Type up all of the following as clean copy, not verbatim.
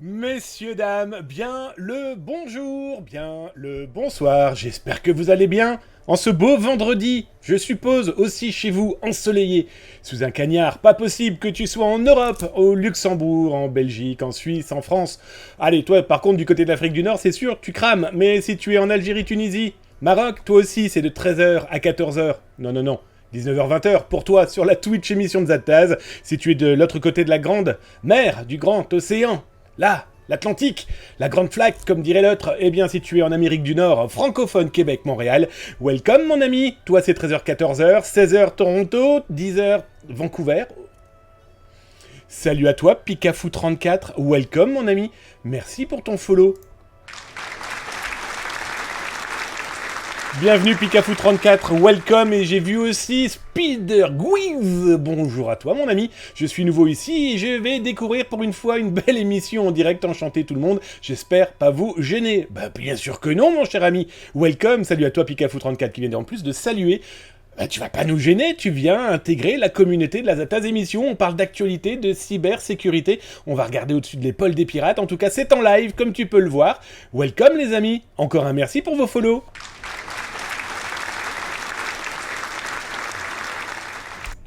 Messieurs, dames, bien le bonjour, bien le bonsoir, j'espère que vous allez bien. En ce beau vendredi, je suppose aussi chez vous, ensoleillé, sous un cagnard, pas possible que tu sois en Europe, au Luxembourg, en Belgique, en Suisse, en France. Allez, toi, par contre, du côté de l'Afrique du Nord, c'est sûr, tu crames, mais si tu es en Algérie, Tunisie, Maroc, toi aussi, c'est de 13h à 14h. Non, non, non. 19h-20h pour toi sur la Twitch émission de Zataz, si tu es de l'autre côté de la grande mer, du grand océan. Là, l'Atlantique, la grande flaque, comme dirait l'autre, eh bien située en Amérique du Nord, francophone Québec, Montréal. Welcome mon ami, toi c'est 13h-14h, 16h Toronto, 10h Vancouver. Salut à toi, Picafou34, welcome mon ami, merci pour ton follow. Bienvenue Picafou34, welcome, et j'ai vu aussi Spider Guiz. Bonjour à toi mon ami, je suis nouveau ici et je vais découvrir pour une fois une belle émission en direct, enchanté tout le monde, j'espère pas vous gêner. Bah bien sûr que non mon cher ami, welcome, salut à toi Picafou34 qui vient en plus de saluer. Bah, tu vas pas nous gêner, tu viens intégrer la communauté de la Zataz émission, on parle d'actualité, de cybersécurité, on va regarder au-dessus de l'épaule des pirates, en tout cas c'est en live comme tu peux le voir. Welcome les amis, encore un merci pour vos follow.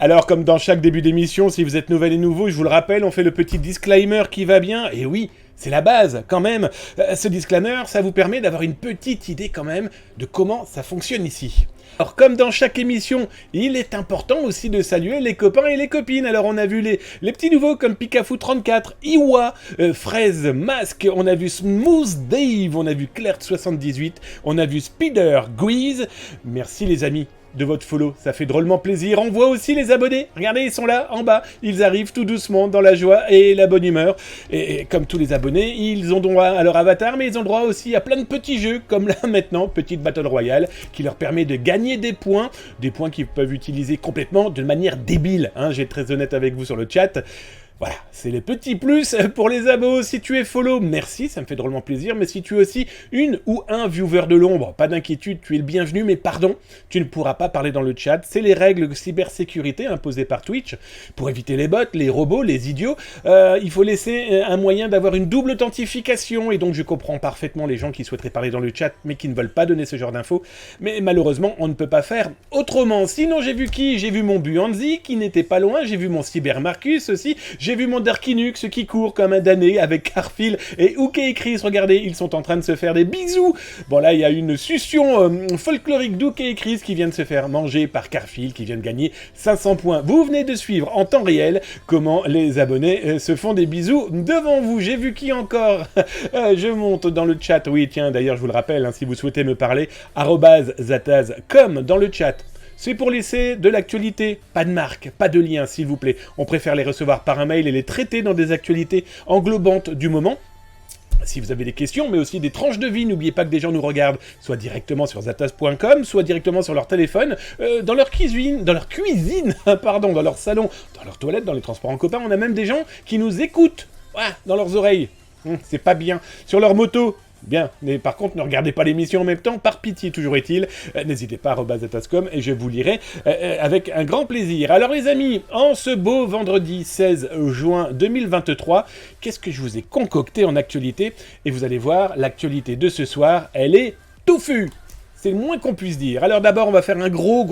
Alors, comme dans chaque début d'émission, si vous êtes nouvel et nouveau, je vous le rappelle, on fait le petit disclaimer qui va bien. Et oui, c'est la base, quand même. Ce disclaimer, ça vous permet d'avoir une petite idée, quand même, de comment ça fonctionne ici. Alors, comme dans chaque émission, il est important aussi de saluer les copains et les copines. Alors, on a vu les petits nouveaux comme Picafou34, Iwa, Fraise, Mask, on a vu Smooth Dave, on a vu Claire78, on a vu Spider, Guiz. Merci les amis de votre follow, ça fait drôlement plaisir. On voit aussi les abonnés, regardez, ils sont là, en bas, ils arrivent tout doucement dans la joie et la bonne humeur. Et comme tous les abonnés, ils ont droit à leur avatar, mais ils ont droit aussi à plein de petits jeux, comme là maintenant, petite Battle Royale, qui leur permet de gagner des points qu'ils peuvent utiliser complètement de manière débile, hein, j'ai été très honnête avec vous sur le chat. Voilà, c'est les petits plus pour les abos. Si tu es follow, merci, ça me fait drôlement plaisir. Mais si tu es aussi une ou un viewer de l'ombre, pas d'inquiétude, tu es le bienvenu, mais pardon, tu ne pourras pas parler dans le chat. C'est les règles de cybersécurité imposées par Twitch. Pour éviter les bots, les robots, les idiots, il faut laisser un moyen d'avoir une double authentification. Et donc je comprends parfaitement les gens qui souhaiteraient parler dans le chat, mais qui ne veulent pas donner ce genre d'infos. Mais malheureusement, on ne peut pas faire autrement. Sinon, j'ai vu qui? J'ai vu mon Buanzi, qui n'était pas loin. J'ai vu mon Cybermarcus aussi. J'ai vu mon Darkinux qui court comme un damné avec Carfil et Uke et Chris. Regardez, ils sont en train de se faire des bisous. Bon là, il y a une succion folklorique d'Uke et Chris qui vient de se faire manger par Carfil, qui vient de gagner 500 points. Vous venez de suivre en temps réel comment les abonnés se font des bisous devant vous. J'ai vu qui encore je monte dans le chat. Oui, tiens, d'ailleurs, je vous le rappelle, hein, si vous souhaitez me parler, @zataz, comme dans le chat. C'est pour laisser de l'actualité, pas de marque, pas de lien s'il vous plaît. On préfère les recevoir par un mail et les traiter dans des actualités englobantes du moment. Si vous avez des questions, mais aussi des tranches de vie, n'oubliez pas que des gens nous regardent, soit directement sur zataz.com, soit directement sur leur téléphone, dans leur cuisine, pardon, dans leur salon, dans leur toilette, dans les transports en commun. On a même des gens qui nous écoutent, dans leurs oreilles. C'est pas bien. Sur leur moto. Bien, mais par contre, ne regardez pas l'émission en même temps, par pitié, toujours est-il. N'hésitez pas, @zatascom, et je vous lirai avec un grand plaisir. Alors les amis, en ce beau vendredi 16 juin 2023, qu'est-ce que je vous ai concocté en actualité? Et vous allez voir, l'actualité de ce soir, elle est touffue. C'est le moins qu'on puisse dire. Alors d'abord, on va faire un gros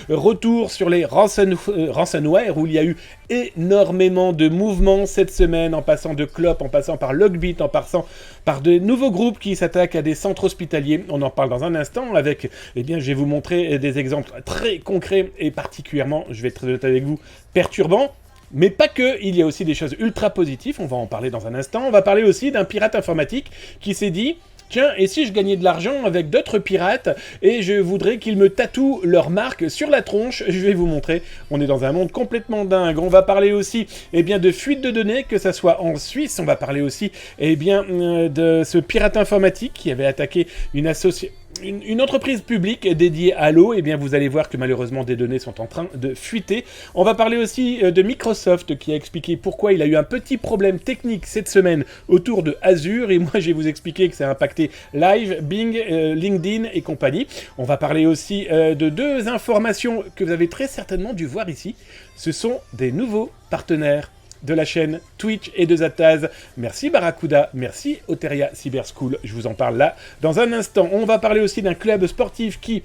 retour sur les ransomware, où il y a eu énormément de mouvements cette semaine, en passant de Clop, en passant par Logbit, en passant par de nouveaux groupes qui s'attaquent à des centres hospitaliers. On en parle dans un instant avec, je vais vous montrer des exemples très concrets et particulièrement, je vais être très honnête avec vous, perturbants. Mais pas que, il y a aussi des choses ultra positives, on va en parler dans un instant. On va parler aussi d'un pirate informatique qui s'est dit: tiens, et si je gagnais de l'argent avec d'autres pirates et je voudrais qu'ils me tatouent leur marque sur la tronche? Je vais vous montrer, on est dans un monde complètement dingue. On va parler aussi de fuite de données, que ça soit en Suisse. On va parler aussi de ce pirate informatique qui avait attaqué une entreprise publique dédiée à l'eau. Vous allez voir que malheureusement des données sont en train de fuiter. On va parler aussi de Microsoft qui a expliqué pourquoi il a eu un petit problème technique cette semaine autour de Azure, et moi je vais vous expliquer que ça a impacté Live, Bing, LinkedIn et compagnie. On va parler aussi de deux informations que vous avez très certainement dû voir ici. Ce sont des nouveaux partenaires de la chaîne Twitch et de Zataz. Merci Barracuda, merci Oteria Cyber School, je vous en parle là dans un instant. On va parler aussi d'un club sportif qui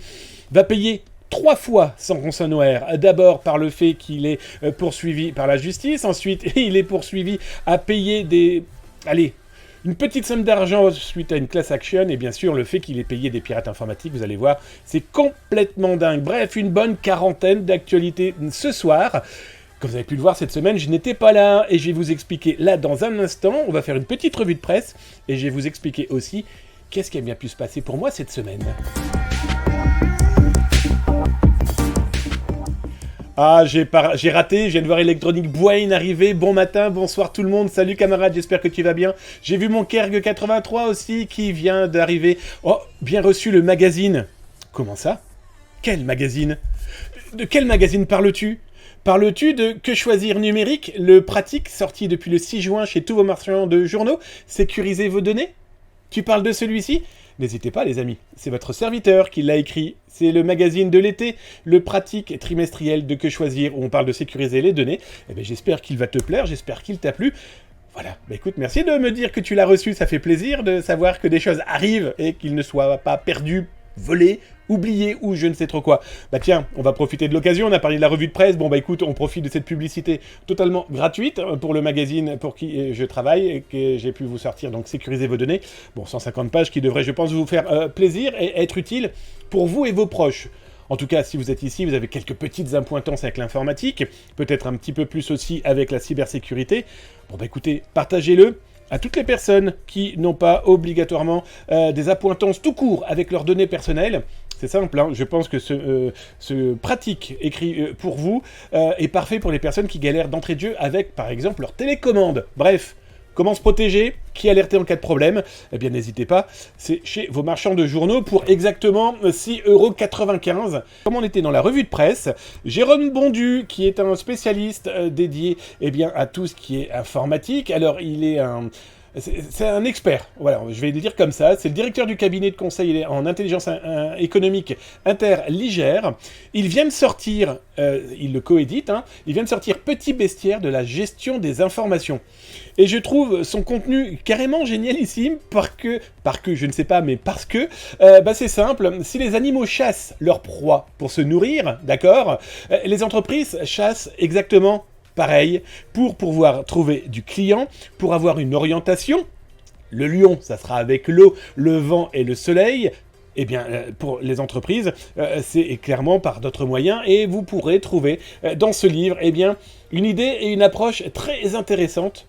va payer 3 fois sans ransomware. D'abord par le fait qu'il est poursuivi par la justice, ensuite il est poursuivi à payer une petite somme d'argent suite à une class action, et bien sûr le fait qu'il ait payé des pirates informatiques, vous allez voir, c'est complètement dingue. Bref, une bonne quarantaine d'actualités ce soir. Comme vous avez pu le voir cette semaine, je n'étais pas là, et je vais vous expliquer là dans un instant. On va faire une petite revue de presse, et je vais vous expliquer aussi qu'est-ce qui a bien pu se passer pour moi cette semaine. Ah, j'ai raté, je viens de voir Electronic Brain arriver. Bon matin, bonsoir tout le monde, salut camarade, j'espère que tu vas bien. J'ai vu mon Kerg 83 aussi qui vient d'arriver. Oh, bien reçu le magazine. Comment ça? Quel magazine? De quel magazine parles-tu? Parles-tu de Que choisir numérique, le pratique sorti depuis le 6 juin chez tous vos marchands de journaux? Sécurisez vos données? Tu parles de celui-ci? N'hésitez pas les amis, c'est votre serviteur qui l'a écrit. C'est le magazine de l'été, le pratique trimestriel de Que choisir, où on parle de sécuriser les données. Eh bien, j'espère qu'il va te plaire, j'espère qu'il t'a plu. Voilà, bah écoute, merci de me dire que tu l'as reçu, ça fait plaisir de savoir que des choses arrivent et qu'ils ne soient pas perdus, volés, oubliés ou je ne sais trop quoi. Bah tiens, on va profiter de l'occasion, on a parlé de la revue de presse, bon bah écoute, on profite de cette publicité totalement gratuite pour le magazine pour qui je travaille et que j'ai pu vous sortir, donc sécuriser vos données. Bon, 150 pages qui devraient, je pense, vous faire plaisir et être utile pour vous et vos proches. En tout cas, si vous êtes ici, vous avez quelques petites appointances avec l'informatique, peut-être un petit peu plus aussi avec la cybersécurité. Bon bah écoutez, partagez-le à toutes les personnes qui n'ont pas obligatoirement des appointances tout court avec leurs données personnelles. C'est simple, hein, je pense que ce pratique écrit pour vous est parfait pour les personnes qui galèrent d'entrée de jeu avec, par exemple, leur télécommande. Bref, comment se protéger? Qui alerter en cas de problème? Eh bien, n'hésitez pas, c'est chez vos marchands de journaux pour exactement 6,95 €. Comme on était dans la revue de presse, Jérôme Bondu, qui est un spécialiste dédié à tout ce qui est informatique, alors il est c'est un expert, voilà, je vais le dire comme ça, c'est le directeur du cabinet de conseil en intelligence économique Interligère. Il vient de sortir, il le coédite, il vient de sortir Petit bestiaire de la gestion des informations. Et je trouve son contenu carrément génialissime, parce que je ne sais pas, mais parce que, c'est simple, si les animaux chassent leur proie pour se nourrir, d'accord, les entreprises chassent exactement pareil, pour pouvoir trouver du client, pour avoir une orientation. Le lion, ça sera avec l'eau, le vent et le soleil. Eh bien, pour les entreprises, c'est clairement par d'autres moyens, et vous pourrez trouver dans ce livre, une idée et une approche très intéressante,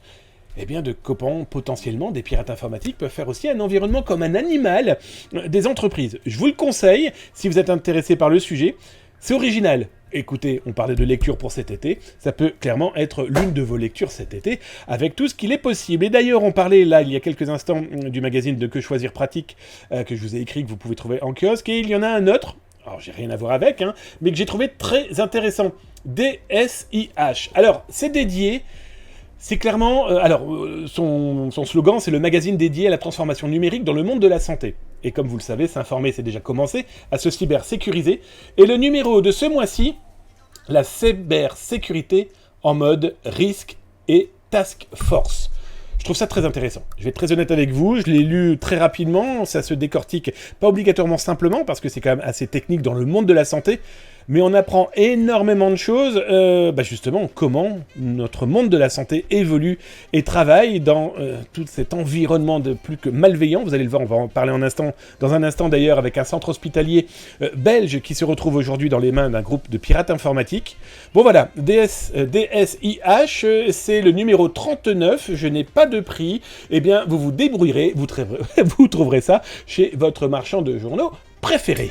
de comment potentiellement des pirates informatiques peuvent faire aussi un environnement comme un animal des entreprises. Je vous le conseille, si vous êtes intéressé par le sujet, c'est original. Écoutez, on parlait de lecture pour cet été, ça peut clairement être l'une de vos lectures cet été, avec tout ce qu'il est possible. Et d'ailleurs, on parlait là, il y a quelques instants, du magazine de Que choisir pratique, que je vous ai écrit, que vous pouvez trouver en kiosque, et il y en a un autre, alors j'ai rien à voir avec, mais que j'ai trouvé très intéressant, DSIH. Alors, c'est dédié... C'est clairement... son slogan, c'est le magazine dédié à la transformation numérique dans le monde de la santé. Et comme vous le savez, s'informer, c'est déjà commencé, à se cybersécuriser. Et le numéro de ce mois-ci, la cybersécurité en mode risque et task force. Je trouve ça très intéressant. Je vais être très honnête avec vous, je l'ai lu très rapidement, ça se décortique pas obligatoirement simplement, parce que c'est quand même assez technique dans le monde de la santé, mais on apprend énormément de choses, justement, comment notre monde de la santé évolue et travaille dans tout cet environnement de plus que malveillant. Vous allez le voir, on va en parler dans un instant d'ailleurs, avec un centre hospitalier belge qui se retrouve aujourd'hui dans les mains d'un groupe de pirates informatiques. Bon voilà, DSIH, c'est le numéro 39, je n'ai pas de prix, vous vous débrouillerez, vous trouverez ça chez votre marchand de journaux préféré.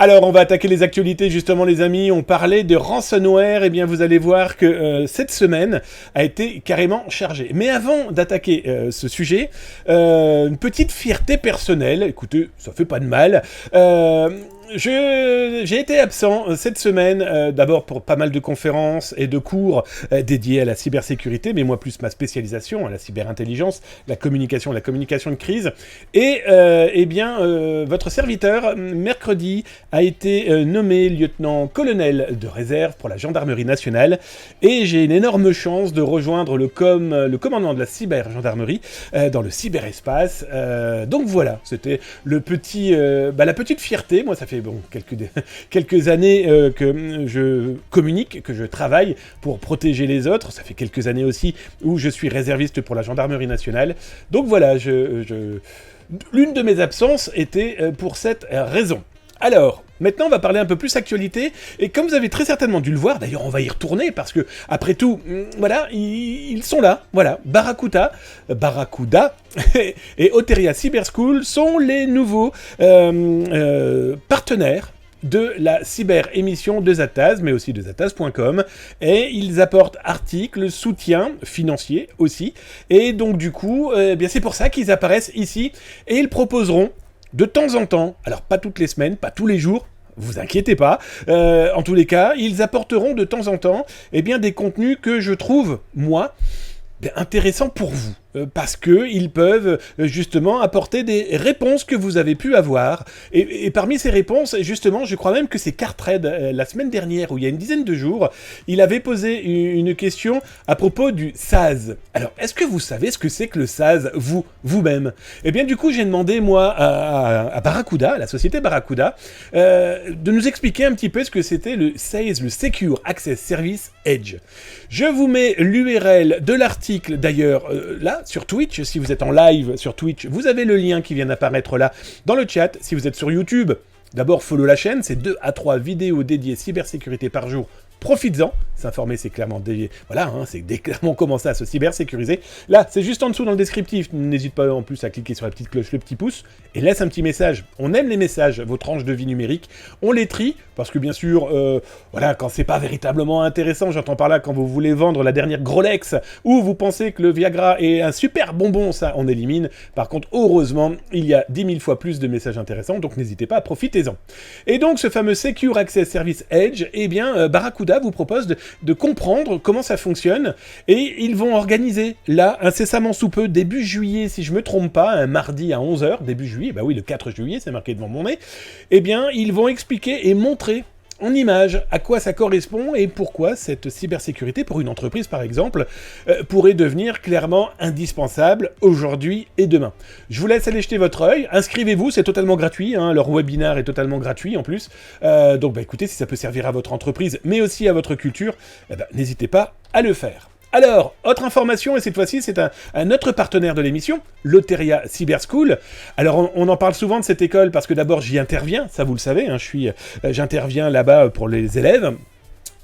Alors, on va attaquer les actualités, justement, les amis. On parlait de ransomware. Vous allez voir que cette semaine a été carrément chargée. Mais avant d'attaquer ce sujet, une petite fierté personnelle. Écoutez, ça fait pas de mal. J'ai été absent cette semaine, d'abord pour pas mal de conférences et de cours dédiés à la cybersécurité, mais moi plus ma spécialisation, à la cyberintelligence, la communication de crise. Et votre serviteur, mercredi, a été nommé lieutenant-colonel de réserve pour la gendarmerie nationale, et j'ai une énorme chance de rejoindre le commandement de la cyber-gendarmerie dans le cyberespace. Donc voilà, c'était la petite fierté. Moi, ça fait quelques années que je communique, que je travaille pour protéger les autres. Ça fait quelques années aussi où je suis réserviste pour la gendarmerie nationale. Donc voilà, l'une de mes absences était pour cette raison. Alors, maintenant on va parler un peu plus actualité, et comme vous avez très certainement dû le voir, d'ailleurs on va y retourner, parce que, après tout, voilà, ils sont là, voilà, Barracuda, et Oteria Cyber School sont les nouveaux partenaires de la cyber-émission de Zataz, mais aussi de Zataz.com, et ils apportent articles, soutien financier aussi, et donc du coup, c'est pour ça qu'ils apparaissent ici, et ils proposeront de temps en temps, alors pas toutes les semaines, pas tous les jours, vous inquiétez pas, en tous les cas, ils apporteront de temps en temps des contenus que je trouve, moi, intéressants pour vous. Parce qu'ils peuvent justement apporter des réponses que vous avez pu avoir. Et parmi ces réponses, justement, je crois même que c'est Cartred, la semaine dernière, où il y a une dizaine de jours, il avait posé une question à propos du SaaS. Alors, est-ce que vous savez ce que c'est que le SaaS, vous-même ? Eh bien, du coup, j'ai demandé, moi, à Barracuda, à la société Barracuda, de nous expliquer un petit peu ce que c'était le SaaS, le Secure Access Service Edge. Je vous mets l'URL de l'article, d'ailleurs, là, sur Twitch. Si vous êtes en live sur Twitch, vous avez le lien qui vient d'apparaître là dans le chat. Si vous êtes sur YouTube, d'abord follow la chaîne, c'est 2 à 3 vidéos dédiées cybersécurité par jour. Profites-en, s'informer c'est clairement c'est clairement commencer à se cybersécuriser. Là, c'est juste en dessous dans le descriptif, n'hésite pas en plus à cliquer sur la petite cloche, le petit pouce, et laisse un petit message. On aime les messages, vos tranches de vie numérique, on les trie, parce que bien sûr, quand c'est pas véritablement intéressant, j'entends par là quand vous voulez vendre la dernière Grolex, ou vous pensez que le Viagra est un super bonbon, ça on élimine. Par contre, heureusement, il y a 10 000 fois plus de messages intéressants, donc n'hésitez pas, profitez-en. Et donc, ce fameux Secure Access Service Edge, Barracuda vous propose de comprendre comment ça fonctionne, et ils vont organiser là incessamment sous peu, début juillet si je me trompe pas, un mardi à 11h, début juillet, le 4 juillet, c'est marqué devant mon nez, ils vont expliquer et montrer en image à quoi ça correspond et pourquoi cette cybersécurité pour une entreprise par exemple pourrait devenir clairement indispensable aujourd'hui et demain. Je vous laisse aller jeter votre œil, inscrivez-vous, c'est totalement gratuit, leur webinar est totalement gratuit en plus, donc écoutez, si ça peut servir à votre entreprise mais aussi à votre culture, n'hésitez pas à le faire. Alors, autre information, et cette fois-ci, c'est un autre partenaire de l'émission, l'Oteria Cyber School. Alors, on en parle souvent de cette école parce que d'abord, j'y interviens, ça vous le savez, j'interviens là-bas pour les élèves.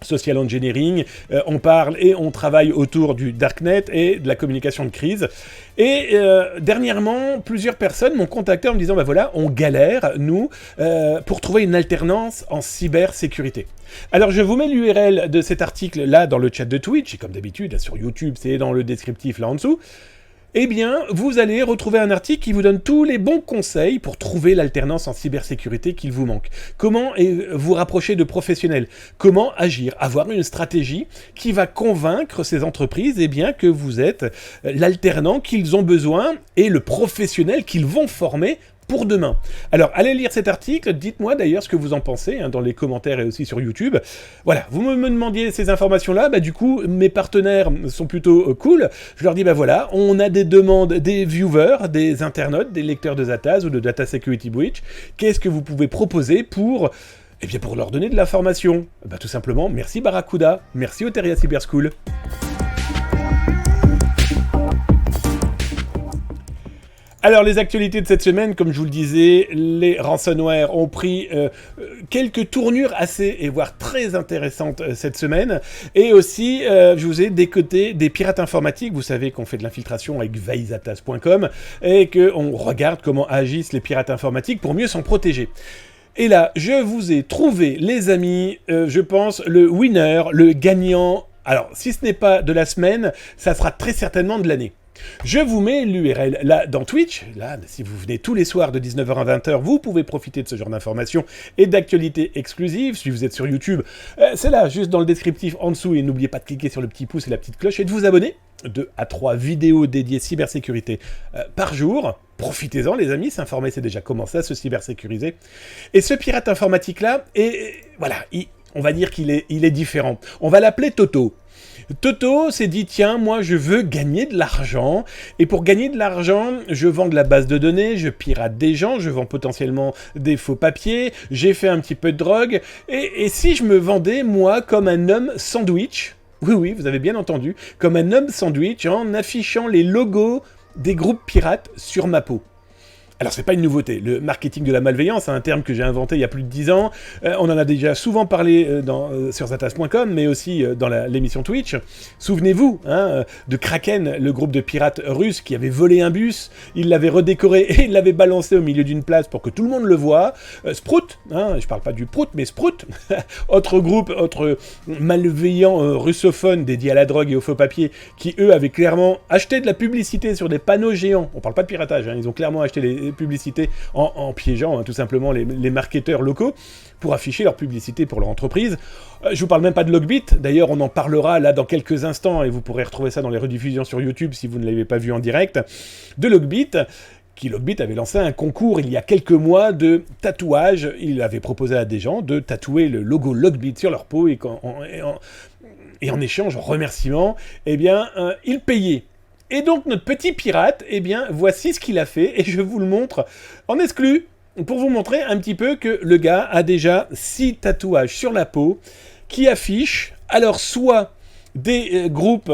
Social engineering, on parle et on travaille autour du darknet et de la communication de crise. Et dernièrement, plusieurs personnes m'ont contacté en me disant, on galère, nous, pour trouver une alternance en cybersécurité. Alors je vous mets l'URL de cet article là dans le chat de Twitch, et comme d'habitude, là, sur YouTube, c'est dans le descriptif là en dessous. Vous allez retrouver un article qui vous donne tous les bons conseils pour trouver l'alternance en cybersécurité qu'il vous manque. Comment vous rapprocher de professionnels ? Comment agir ? Avoir une stratégie qui va convaincre ces entreprises que vous êtes l'alternant qu'ils ont besoin et le professionnel qu'ils vont former pour demain. Alors, allez lire cet article, dites-moi d'ailleurs ce que vous en pensez, dans les commentaires et aussi sur YouTube. Voilà, vous me demandiez ces informations-là, du coup, mes partenaires sont plutôt cool. Je leur dis, on a des demandes des viewers, des internautes, des lecteurs de Zataz ou de Data Security Breach. Qu'est-ce que vous pouvez proposer pour leur donner de la formation ? Tout simplement, merci Barracuda, merci Oteria Cyber School. Alors, les actualités de cette semaine, comme je vous le disais, les ransomware ont pris quelques tournures assez, et voire très intéressantes cette semaine. Et aussi, je vous ai décoté des pirates informatiques. Vous savez qu'on fait de l'infiltration avec vaisataz.com et qu'on regarde comment agissent les pirates informatiques pour mieux s'en protéger. Et là, je vous ai trouvé, les amis, je pense, le winner, le gagnant. Alors, si ce n'est pas de la semaine, ça sera très certainement de l'année. Je vous mets l'URL là dans Twitch. Là, si vous venez tous les soirs de 19h à 20h, vous pouvez profiter de ce genre d'informations et d'actualités exclusives. Si vous êtes sur YouTube, c'est là, juste dans le descriptif en dessous. Et n'oubliez pas de cliquer sur le petit pouce et la petite cloche et de vous abonner. 2 à 3 vidéos dédiées cybersécurité par jour. Profitez-en les amis, s'informer c'est déjà commencé à se cybersécuriser. Et ce pirate informatique-là, voilà, on va dire qu'il est différent. On va l'appeler Toto. Toto s'est dit, tiens, moi je veux gagner de l'argent, et pour gagner de l'argent, je vends de la base de données, je pirate des gens, je vends potentiellement des faux papiers, j'ai fait un petit peu de drogue, et si je me vendais, moi, comme un homme sandwich, oui, vous avez bien entendu, comme un homme sandwich, en affichant les logos des groupes pirates sur ma peau. Alors, c'est pas une nouveauté. Le marketing de la malveillance, c'est un terme que j'ai inventé il y a plus de 10 ans. On en a déjà souvent parlé sur zatas.com, mais aussi dans l'émission Twitch. Souvenez-vous de Kraken, le groupe de pirates russes qui avait volé un bus. Il l'avait redécoré et il l'avait balancé au milieu d'une place pour que tout le monde le voie. Sprout, je parle pas du Prout, mais Sprout, autre groupe, autre malveillant russophone dédié à la drogue et au faux papier, qui eux avaient clairement acheté de la publicité sur des panneaux géants. On parle pas de piratage, ils ont clairement acheté les publicités en piégeant tout simplement les marketeurs locaux pour afficher leur publicité pour leur entreprise. Je vous parle même pas de Logbit, d'ailleurs on en parlera là dans quelques instants et vous pourrez retrouver ça dans les rediffusions sur YouTube si vous ne l'avez pas vu en direct, de Logbit. Logbit avait lancé un concours il y a quelques mois de tatouage. Il avait proposé à des gens de tatouer le logo Logbit sur leur peau et en échange, en remerciement, ils payaient. Et donc notre petit pirate, voici ce qu'il a fait, et je vous le montre en exclu, pour vous montrer un petit peu que le gars a déjà 6 tatouages sur la peau, qui affichent, alors soit des groupes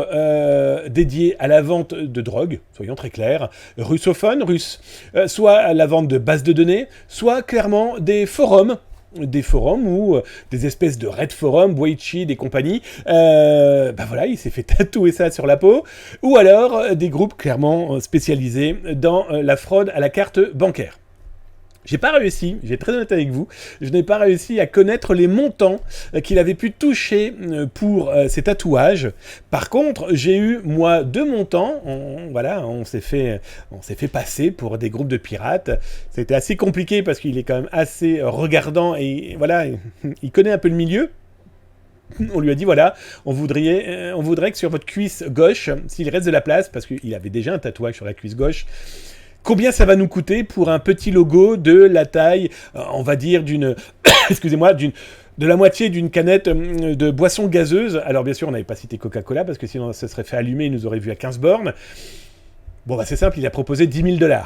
dédiés à la vente de drogue, soyons très clairs, russophones, russes, soit à la vente de bases de données, soit clairement des forums ou des espèces de red forum, Boichi, des compagnies, il s'est fait tatouer ça sur la peau, ou alors des groupes clairement spécialisés dans la fraude à la carte bancaire. J'ai pas réussi, j'ai très honnête avec vous, je n'ai pas réussi à connaître les montants qu'il avait pu toucher pour ces tatouages. Par contre, j'ai eu, moi, 2 montants, on s'est fait passer pour des groupes de pirates. C'était assez compliqué parce qu'il est quand même assez regardant et voilà, il connaît un peu le milieu. On lui a dit, voilà, on voudrait que sur votre cuisse gauche, s'il reste de la place, parce qu'il avait déjà un tatouage sur la cuisse gauche, combien ça va nous coûter pour un petit logo de la taille, on va dire, de la moitié d'une canette de boisson gazeuse. Alors bien sûr, on n'avait pas cité Coca-Cola, parce que sinon ça serait fait allumer, il nous aurait vu à 15 bornes. Bon, c'est simple, il a proposé $10,000.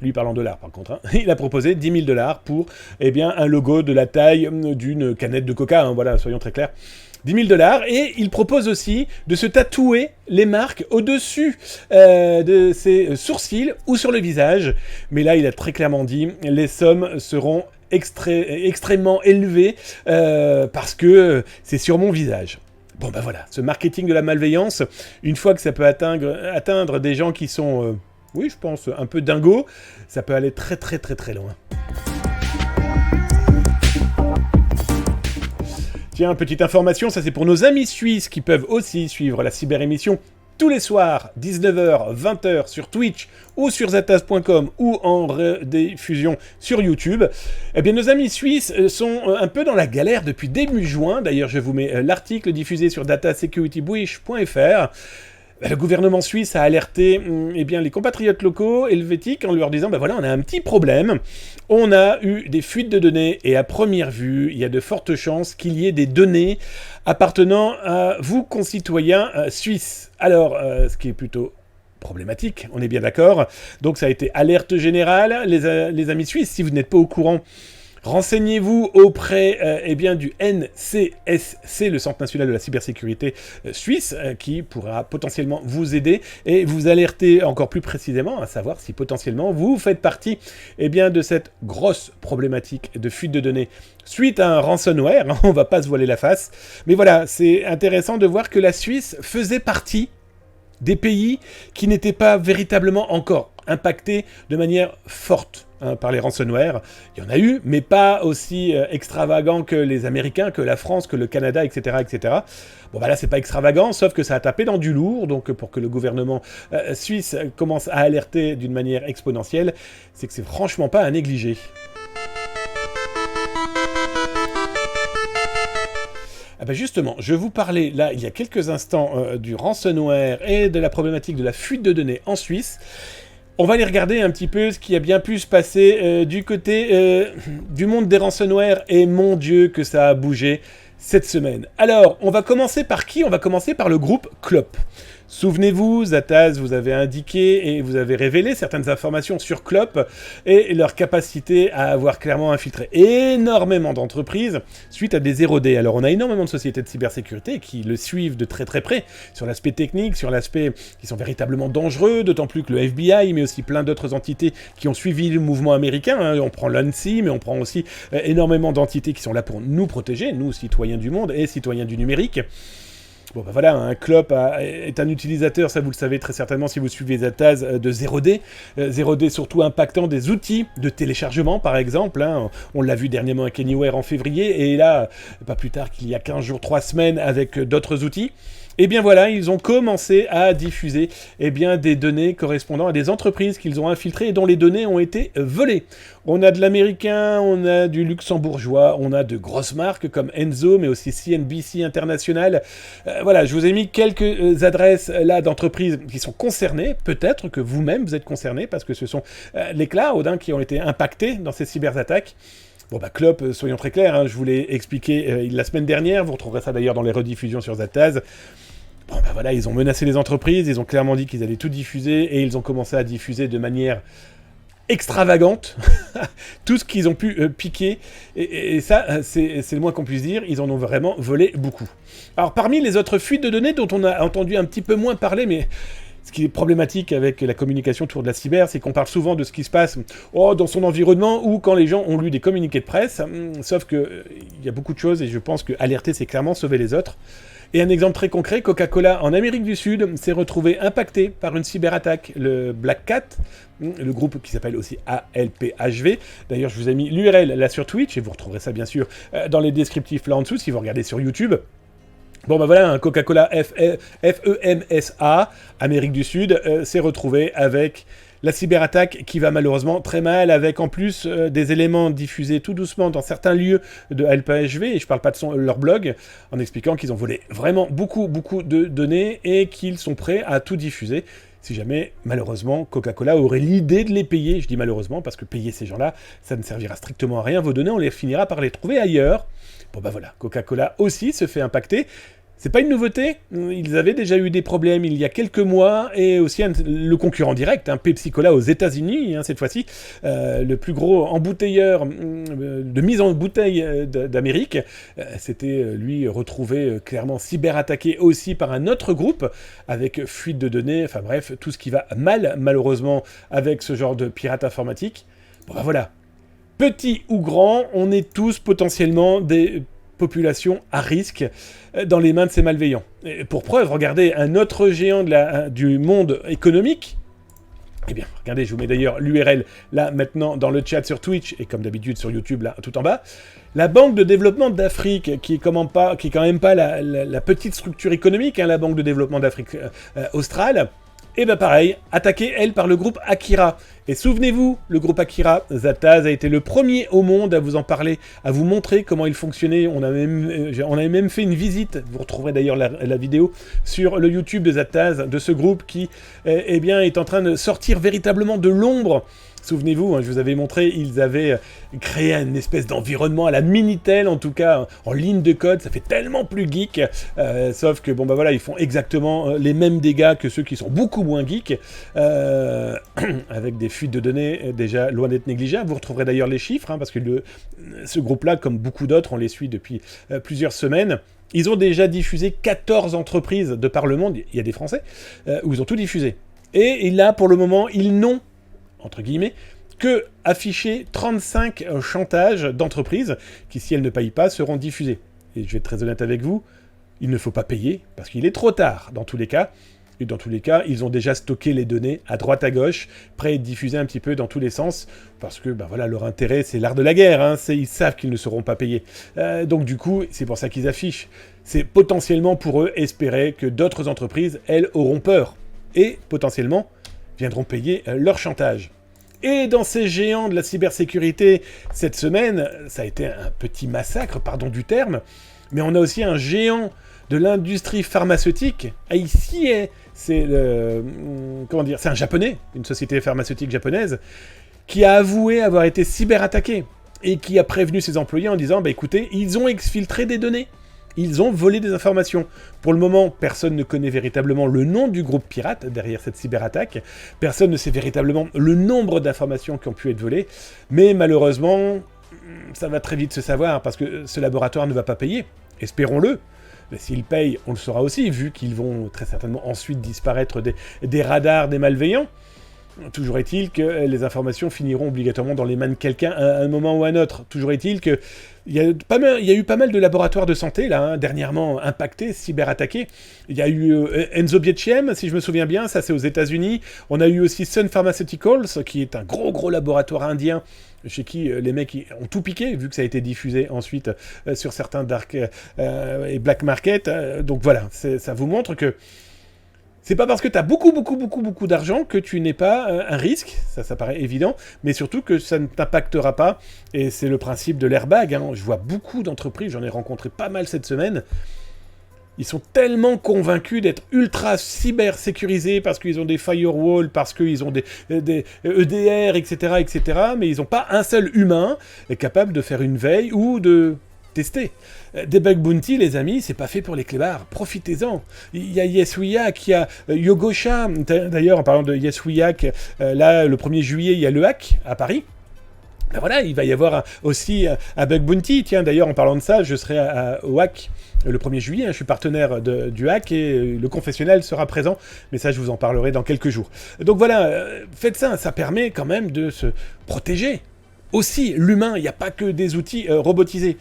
Lui parlant dollars par contre, il a proposé $10,000 pour un logo de la taille d'une canette de Coca, soyons très clairs. $10,000, et il propose aussi de se tatouer les marques au-dessus de ses sourcils ou sur le visage. Mais là, il a très clairement dit, les sommes seront extrêmement élevées parce que c'est sur mon visage. Bon voilà, ce marketing de la malveillance, une fois que ça peut atteindre des gens qui sont, je pense, un peu dingos, ça peut aller très très très très loin. Tiens, petite information, ça c'est pour nos amis suisses qui peuvent aussi suivre la cyber-émission tous les soirs, 19h, 20h sur Twitch ou sur zatas.com ou en rediffusion sur YouTube. Nos amis suisses sont un peu dans la galère depuis début juin. D'ailleurs, je vous mets l'article diffusé sur datasecuritybush.fr. Le gouvernement suisse a alerté les compatriotes locaux helvétiques en leur disant on a un petit problème. On a eu des fuites de données et à première vue, il y a de fortes chances qu'il y ait des données appartenant à vous, concitoyens suisses. Alors, ce qui est plutôt problématique, on est bien d'accord. Donc ça a été alerte générale. Les amis suisses, si vous n'êtes pas au courant, renseignez-vous auprès du NCSC, le Centre national de la cybersécurité suisse, qui pourra potentiellement vous aider et vous alerter encore plus précisément, à savoir si potentiellement vous faites partie de cette grosse problématique de fuite de données suite à un ransomware. On va pas se voiler la face, mais voilà, c'est intéressant de voir que la Suisse faisait partie des pays qui n'étaient pas véritablement encore impactés de manière forte par les ransomware. Il y en a eu, mais pas aussi extravagant que les Américains, que la France, que le Canada, etc. etc. Bon bah là c'est pas extravagant, sauf que ça a tapé dans du lourd, donc pour que le gouvernement suisse commence à alerter d'une manière exponentielle, c'est que c'est franchement pas à négliger. Ah ben justement, je vous parlais là il y a quelques instants du ransomware et de la problématique de la fuite de données en Suisse. On va aller regarder un petit peu ce qui a bien pu se passer du côté du monde des ransomware, et mon Dieu que ça a bougé cette semaine. Alors, on va commencer par qui? On va commencer par le groupe Clop. Souvenez-vous, Zataz vous avez indiqué et vous avez révélé certaines informations sur Clop et leur capacité à avoir clairement infiltré énormément d'entreprises suite à des 0D. Alors on a énormément de sociétés de cybersécurité qui le suivent de très très près sur l'aspect technique, sur l'aspect qui sont véritablement dangereux, d'autant plus que le FBI, mais aussi plein d'autres entités qui ont suivi le mouvement américain. Hein. On prend l'ANSI, mais on prend aussi énormément d'entités qui sont là pour nous protéger, nous citoyens du monde et citoyens du numérique. Bon ben voilà, un Clop est un utilisateur, ça vous le savez très certainement si vous suivez Zataz, de 0D. 0D surtout impactant des outils de téléchargement par exemple. Hein. On l'a vu dernièrement avec Anywhere en février, et là, pas plus tard qu'il y a 15 jours, 3 semaines avec d'autres outils. Et bien voilà, ils ont commencé à diffuser des données correspondant à des entreprises qu'ils ont infiltrées et dont les données ont été volées. On a de l'américain, on a du luxembourgeois, on a de grosses marques comme Enzo, mais aussi CNBC International. Voilà, je vous ai mis quelques adresses là d'entreprises qui sont concernées. Peut-être que vous-même vous êtes concernés parce que ce sont les clouds qui ont été impactés dans ces cyberattaques. Bon bah Clop, soyons très clairs, hein, je vous l'ai expliqué la semaine dernière, vous retrouverez ça d'ailleurs dans les rediffusions sur Zataz. Bon bah voilà, ils ont menacé les entreprises, ils ont clairement dit qu'ils allaient tout diffuser, et ils ont commencé à diffuser de manière extravagante tout ce qu'ils ont pu piquer, et ça, c'est le moins qu'on puisse dire, ils en ont vraiment volé beaucoup. Alors parmi les autres fuites de données dont on a entendu un petit peu moins parler, mais ce qui est problématique avec la communication autour de la cyber, c'est qu'on parle souvent de ce qui se passe dans son environnement ou quand les gens ont lu des communiqués de presse, sauf qu'il y a beaucoup de choses, et je pense que alerter, c'est clairement sauver les autres. Et un exemple très concret, Coca-Cola en Amérique du Sud s'est retrouvé impacté par une cyberattaque. Le Black Cat, le groupe qui s'appelle aussi ALPHV, d'ailleurs je vous ai mis l'URL là sur Twitch, et vous retrouverez ça bien sûr dans les descriptifs là en dessous si vous regardez sur YouTube. Bon ben voilà, un Coca-Cola FEMSA, Amérique du Sud, s'est retrouvé avec la cyberattaque qui va malheureusement très mal, avec en plus des éléments diffusés tout doucement dans certains lieux de ALPHV, et je parle pas de leur blog, en expliquant qu'ils ont volé vraiment beaucoup de données et qu'ils sont prêts à tout diffuser. Si jamais, malheureusement, Coca-Cola aurait l'idée de les payer, je dis malheureusement parce que payer ces gens-là, ça ne servira strictement à rien, vos données, on les finira par les trouver ailleurs. Bon ben voilà, Coca-Cola aussi se fait impacter. C'est pas une nouveauté, ils avaient déjà eu des problèmes il y a quelques mois, et aussi le concurrent direct, Pepsi Cola aux États-Unis, cette fois-ci, le plus gros embouteilleur de mise en bouteille d'Amérique, s'était lui retrouvé clairement cyberattaqué aussi par un autre groupe, avec fuite de données, enfin bref, tout ce qui va mal, malheureusement, avec ce genre de pirate informatique. Bon ben voilà, petit ou grand, on est tous potentiellement des population à risque dans les mains de ces malveillants. Et pour preuve, regardez un autre géant du monde économique. Eh bien, regardez, je vous mets d'ailleurs l'URL là maintenant dans le chat sur Twitch, et comme d'habitude sur YouTube là tout en bas. La Banque de développement d'Afrique, qui est quand même pas la petite structure économique, la Banque de développement d'Afrique australe. Et bien pareil, attaquée, elle, par le groupe Akira. Et souvenez-vous, le groupe Akira, Zataz a été le premier au monde à vous en parler, à vous montrer comment il fonctionnait. On avait même fait une visite, vous retrouverez d'ailleurs la vidéo sur le YouTube de Zataz, de ce groupe qui est en train de sortir véritablement de l'ombre. Souvenez-vous, je vous avais montré, ils avaient créé une espèce d'environnement à la Minitel, en tout cas en ligne de code, ça fait tellement plus geek, sauf que ils font exactement les mêmes dégâts que ceux qui sont beaucoup moins geeks, avec des fuites de données déjà loin d'être négligeables. Vous retrouverez d'ailleurs les chiffres, parce que ce groupe-là, comme beaucoup d'autres, on les suit depuis plusieurs semaines. Ils ont déjà diffusé 14 entreprises de par le monde, il y a des Français, où ils ont tout diffusé. Et là, pour le moment, ils n'ont entre guillemets, que afficher 35 chantages d'entreprises qui, si elles ne payent pas, seront diffusés. Et je vais être très honnête avec vous, il ne faut pas payer, parce qu'il est trop tard, dans tous les cas. Et dans tous les cas, ils ont déjà stocké les données à droite à gauche, prêts à être diffusés un petit peu dans tous les sens, parce que voilà, leur intérêt, c'est l'art de la guerre, hein, ils savent qu'ils ne seront pas payés. Donc du coup, c'est pour ça qu'ils affichent. C'est potentiellement pour eux espérer que d'autres entreprises, elles, auront peur, et potentiellement viendront payer leur chantage. Et dans ces géants de la cybersécurité, cette semaine, ça a été un petit massacre, pardon du terme, mais on a aussi un géant de l'industrie pharmaceutique. Ici, c'est un japonais, une société pharmaceutique japonaise, qui a avoué avoir été cyberattaqué et qui a prévenu ses employés en disant écoutez, ils ont exfiltré des données. Ils ont volé des informations. Pour le moment, personne ne connaît véritablement le nom du groupe pirate derrière cette cyberattaque. Personne ne sait véritablement le nombre d'informations qui ont pu être volées. Mais malheureusement, ça va très vite se savoir parce que ce laboratoire ne va pas payer. Espérons-le. Mais s'ils payent, on le saura aussi, vu qu'ils vont très certainement ensuite disparaître des radars des malveillants. Toujours est-il que les finiront obligatoirement dans les mains de quelqu'un à un moment ou à un autre. Toujours est-il que il y a eu pas mal de laboratoires de santé, là, dernièrement impactés, cyberattaqués. Il y a eu Enzo Biechem, si je me souviens bien, ça c'est aux États-Unis. On a eu aussi Sun Pharmaceuticals, qui est un gros laboratoire indien, chez qui les mecs ont tout piqué, vu que ça a été diffusé ensuite sur certains dark et black market. Donc voilà, ça vous montre que c'est pas parce que tu as beaucoup d'argent que tu n'es pas un risque, ça paraît évident, mais surtout que ça ne t'impactera pas, et c'est le principe de l'airbag, hein. Je vois beaucoup d'entreprises, j'en ai rencontré pas mal cette semaine, ils sont tellement convaincus d'être ultra cyber-sécurisés parce qu'ils ont des firewalls, parce qu'ils ont des EDR, etc., mais ils n'ont pas un seul humain capable de faire une veille ou de tester. Des bug bounty, les amis, c'est pas fait pour les clébards. Profitez-en. Il y a YesWeHack, il y a Yogosha. D'ailleurs, en parlant de YesWeHack, là, le 1er juillet, il y a le hack à Paris. Ben voilà, il va y avoir aussi un bug bounty. Tiens, d'ailleurs, en parlant de ça, je serai au hack le 1er juillet. Hein, je suis partenaire du hack et le confessionnal sera présent. Mais ça, je vous en parlerai dans quelques jours. Donc voilà, faites ça. Ça permet quand même de se protéger. Aussi, l'humain, il n'y a pas que des outils robotisés.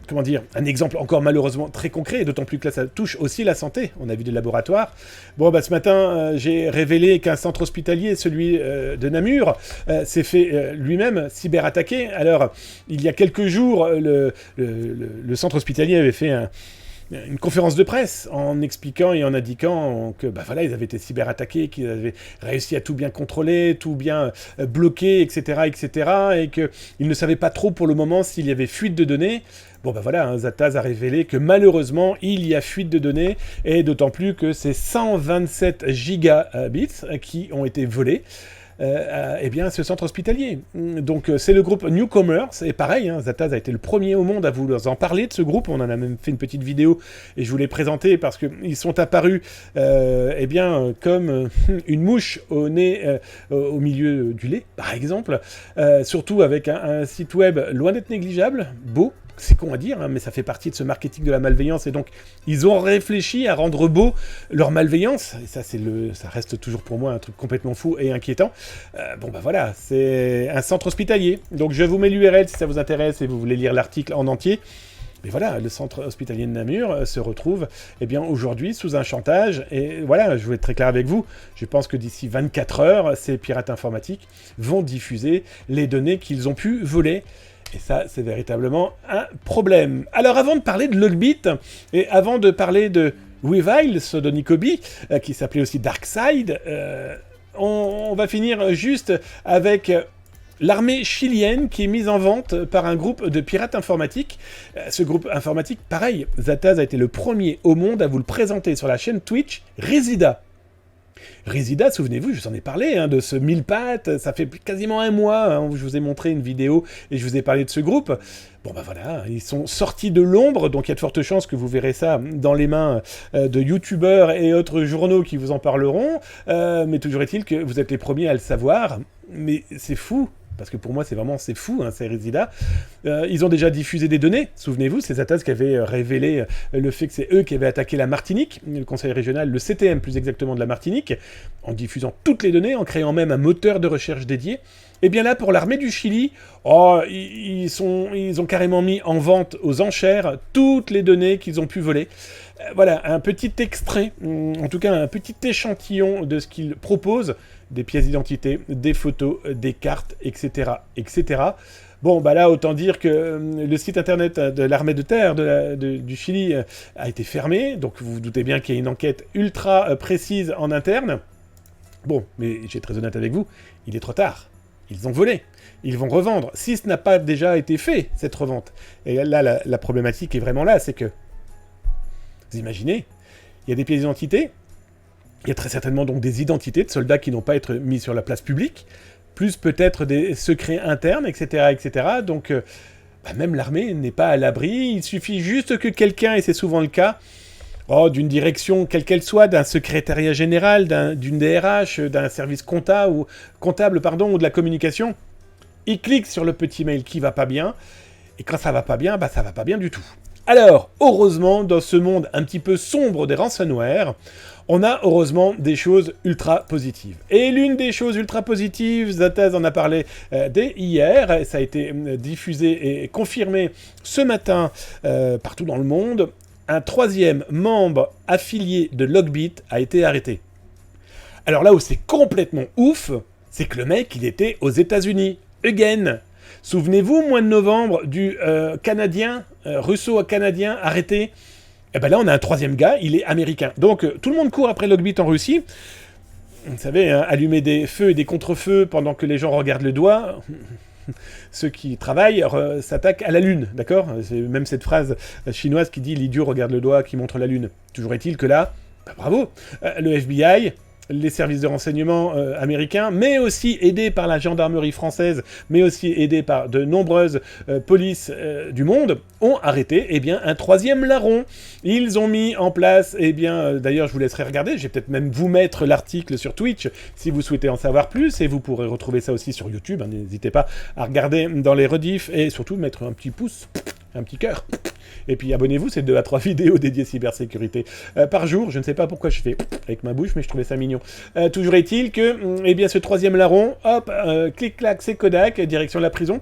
Comment dire, un exemple encore malheureusement très concret, d'autant plus que là ça touche aussi la santé, on a vu des laboratoires. Bon, ce matin, j'ai révélé qu'un centre hospitalier, celui de Namur, s'est fait lui-même cyberattaquer. Alors, il y a quelques jours, le centre hospitalier avait fait une conférence de presse en expliquant et en indiquant que ils avaient été cyberattaqués, qu'ils avaient réussi à tout bien contrôler, tout bien bloquer, etc., et qu'ils ne savaient pas trop pour le moment s'il y avait fuite de données. Zataz a révélé que malheureusement, il y a fuite de données, et d'autant plus que c'est 127 gigabits qui ont été volés. Ce centre hospitalier. Donc c'est le groupe Newcomers, et pareil, Zataz a été le premier au monde à vous en parler de ce groupe, on en a même fait une petite vidéo, et je vous l'ai présenté parce qu'ils sont apparus comme une mouche au nez, au milieu du lait, par exemple, surtout avec un site web loin d'être négligeable, beau. C'est con à dire, mais ça fait partie de ce marketing de la malveillance, et donc ils ont réfléchi à rendre beau leur malveillance, et ça reste toujours pour moi un truc complètement fou et inquiétant. C'est un centre hospitalier, donc je vous mets l'URL si ça vous intéresse et vous voulez lire l'article en entier. Mais voilà, le centre hospitalier de Namur se retrouve aujourd'hui sous un chantage, et voilà, je voulais être très clair avec vous, je pense que d'ici 24 heures, ces pirates informatiques vont diffuser les données qu'ils ont pu voler. Et ça, c'est véritablement un problème. Alors, avant de parler de Logbit, et avant de parler de Weevil, Sodonikobi, qui s'appelait aussi Darkside, on va finir juste avec l'armée chilienne qui est mise en vente par un groupe de pirates informatiques. Ce groupe informatique, pareil, Zataz a été le premier au monde à vous le présenter sur la chaîne Twitch, Resida. Resida, souvenez-vous, je vous en ai parlé, de ce 1000 pattes, ça fait quasiment un mois où je vous ai montré une vidéo et je vous ai parlé de ce groupe. Ils sont sortis de l'ombre, donc il y a de fortes chances que vous verrez ça dans les mains de youtubeurs et autres journaux qui vous en parleront, mais toujours est-il que vous êtes les premiers à le savoir, mais c'est fou. Parce que pour moi, c'est fou, c'est Resida. Ils ont déjà diffusé des données. Souvenez-vous, c'est Zataz qui avait révélé le fait que c'est eux qui avaient attaqué la Martinique, le conseil régional, le CTM plus exactement de la Martinique, en diffusant toutes les données, en créant même un moteur de recherche dédié. Eh bien là, pour l'armée du Chili, ils ont carrément mis en vente aux enchères toutes les données qu'ils ont pu voler. Voilà, un petit extrait, en tout cas un petit échantillon de ce qu'ils proposent, des pièces d'identité, des photos, des cartes, etc., etc. Bon, bah là, autant dire que le site internet de l'armée de terre du Chili a été fermé, donc vous vous doutez bien qu'il y a une enquête ultra précise en interne. Bon, mais j'ai très honnête avec vous, il est trop tard. Ils ont volé. Ils vont revendre. Si ce n'a pas déjà été fait, cette revente. Et là, la problématique est vraiment là, c'est que... Vous imaginez, il y a des pièces d'identité, il y a très certainement donc des identités de soldats qui n'ont pas été mis sur la place publique, plus peut-être des secrets internes, etc., etc. Donc, même l'armée n'est pas à l'abri. Il suffit juste que quelqu'un, et c'est souvent le cas, d'une direction quelle qu'elle soit, d'un secrétariat général, d'une DRH, d'un service comptable, ou de la communication, il clique sur le petit mail qui va pas bien, et quand ça va pas bien, ça va pas bien du tout. Alors, heureusement, dans ce monde un petit peu sombre des ransomware, on a heureusement des choses ultra positives. Et l'une des choses ultra positives, Zataz en a parlé dès hier, ça a été diffusé et confirmé ce matin partout dans le monde, un troisième membre affilié de Logbit a été arrêté. Alors là où c'est complètement ouf, c'est que le mec, il était aux États-Unis. Again. Souvenez-vous, mois de novembre, du Canadien, russo-canadien arrêté. Et ben là, on a un troisième gars, il est américain. Donc, tout le monde court après Logbit en Russie. Vous savez, allumer des feux et des contre-feux pendant que les gens regardent le doigt. Ceux qui travaillent s'attaquent à la lune, d'accord ? C'est même cette phrase chinoise qui dit « l'idiot regarde le doigt qui montre la lune ». Toujours est-il que là, bravo, le FBI, les services de renseignement américains, mais aussi aidés par la gendarmerie française, mais aussi aidés par de nombreuses polices du monde, ont arrêté un troisième larron. Ils ont mis en place, d'ailleurs je vous laisserai regarder, je vais peut-être même vous mettre l'article sur Twitch si vous souhaitez en savoir plus, et vous pourrez retrouver ça aussi sur YouTube, n'hésitez pas à regarder dans les rediffs, et surtout mettre un petit pouce, un petit cœur. Et puis abonnez-vous, c'est 2 à 3 vidéos dédiées cybersécurité par jour. Je ne sais pas pourquoi je fais avec ma bouche, mais je trouvais ça mignon. Toujours est-il que, ce troisième larron, hop, clic-clac, c'est Kodak, direction de la prison.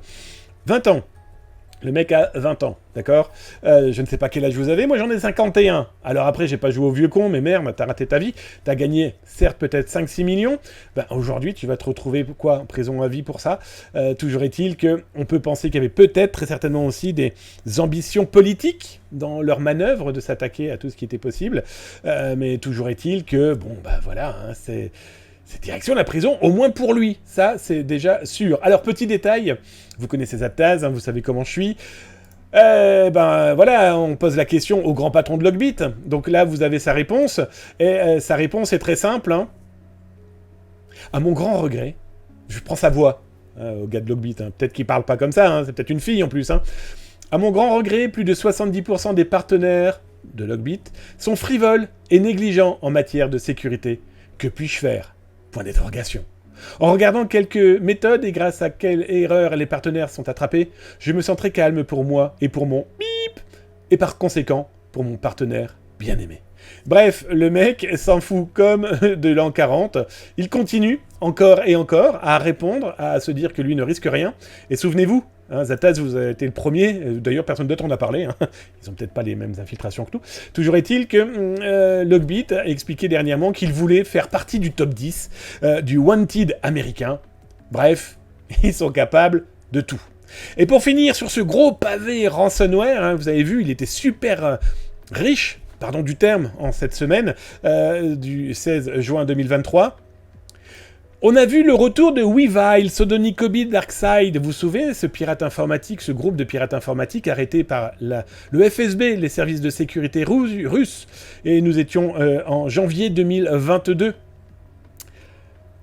20 ans. Le mec a 20 ans, d'accord ? Je ne sais pas quel âge vous avez, moi j'en ai 51. Alors après, j'ai pas joué au vieux con, mais merde, t'as raté ta vie. T'as gagné, certes, peut-être 5-6 millions. Aujourd'hui, tu vas te retrouver, en prison à vie pour ça. Toujours est-il qu'on peut penser qu'il y avait peut-être, très certainement aussi, des ambitions politiques dans leur manœuvre de s'attaquer à tout ce qui était possible. Mais toujours est-il que, c'est direction de la prison, au moins pour lui. Ça, c'est déjà sûr. Alors, petit détail, vous connaissez Zataz, vous savez comment je suis. On pose la question au grand patron de Logbit. Donc là, vous avez sa réponse. Et sa réponse est très simple. À mon grand regret, je prends sa voix au gars de Logbit. Peut-être qu'il parle pas comme ça, c'est peut-être une fille en plus. À mon grand regret, plus de 70% des partenaires de Logbit sont frivoles et négligents en matière de sécurité. Que puis-je faire ? Point d'interrogation. En regardant quelques méthodes et grâce à quelle erreur les partenaires sont attrapés, je me sens très calme pour moi et pour mon bip, et par conséquent pour mon partenaire bien-aimé. Bref, le mec s'en fout comme de l'an 40. Il continue encore et encore à répondre, à se dire que lui ne risque rien. Et souvenez-vous, Zataz, vous avez été le premier, d'ailleurs personne d'autre en a parlé, ils ont peut-être pas les mêmes infiltrations que nous. Toujours est-il que Logbit a expliqué dernièrement qu'il voulait faire partie du top 10 du Wanted américain. Bref, ils sont capables de tout. Et pour finir sur ce gros pavé ransomware, vous avez vu, il était super riche, pardon du terme, en cette semaine du 16 juin 2023. On a vu le retour de Weevil, Sodonicobi Darkside. Vous vous souvenez, ce pirate informatique, ce groupe de pirates informatiques arrêté par le FSB, les services de sécurité russes. Et nous étions en janvier 2022.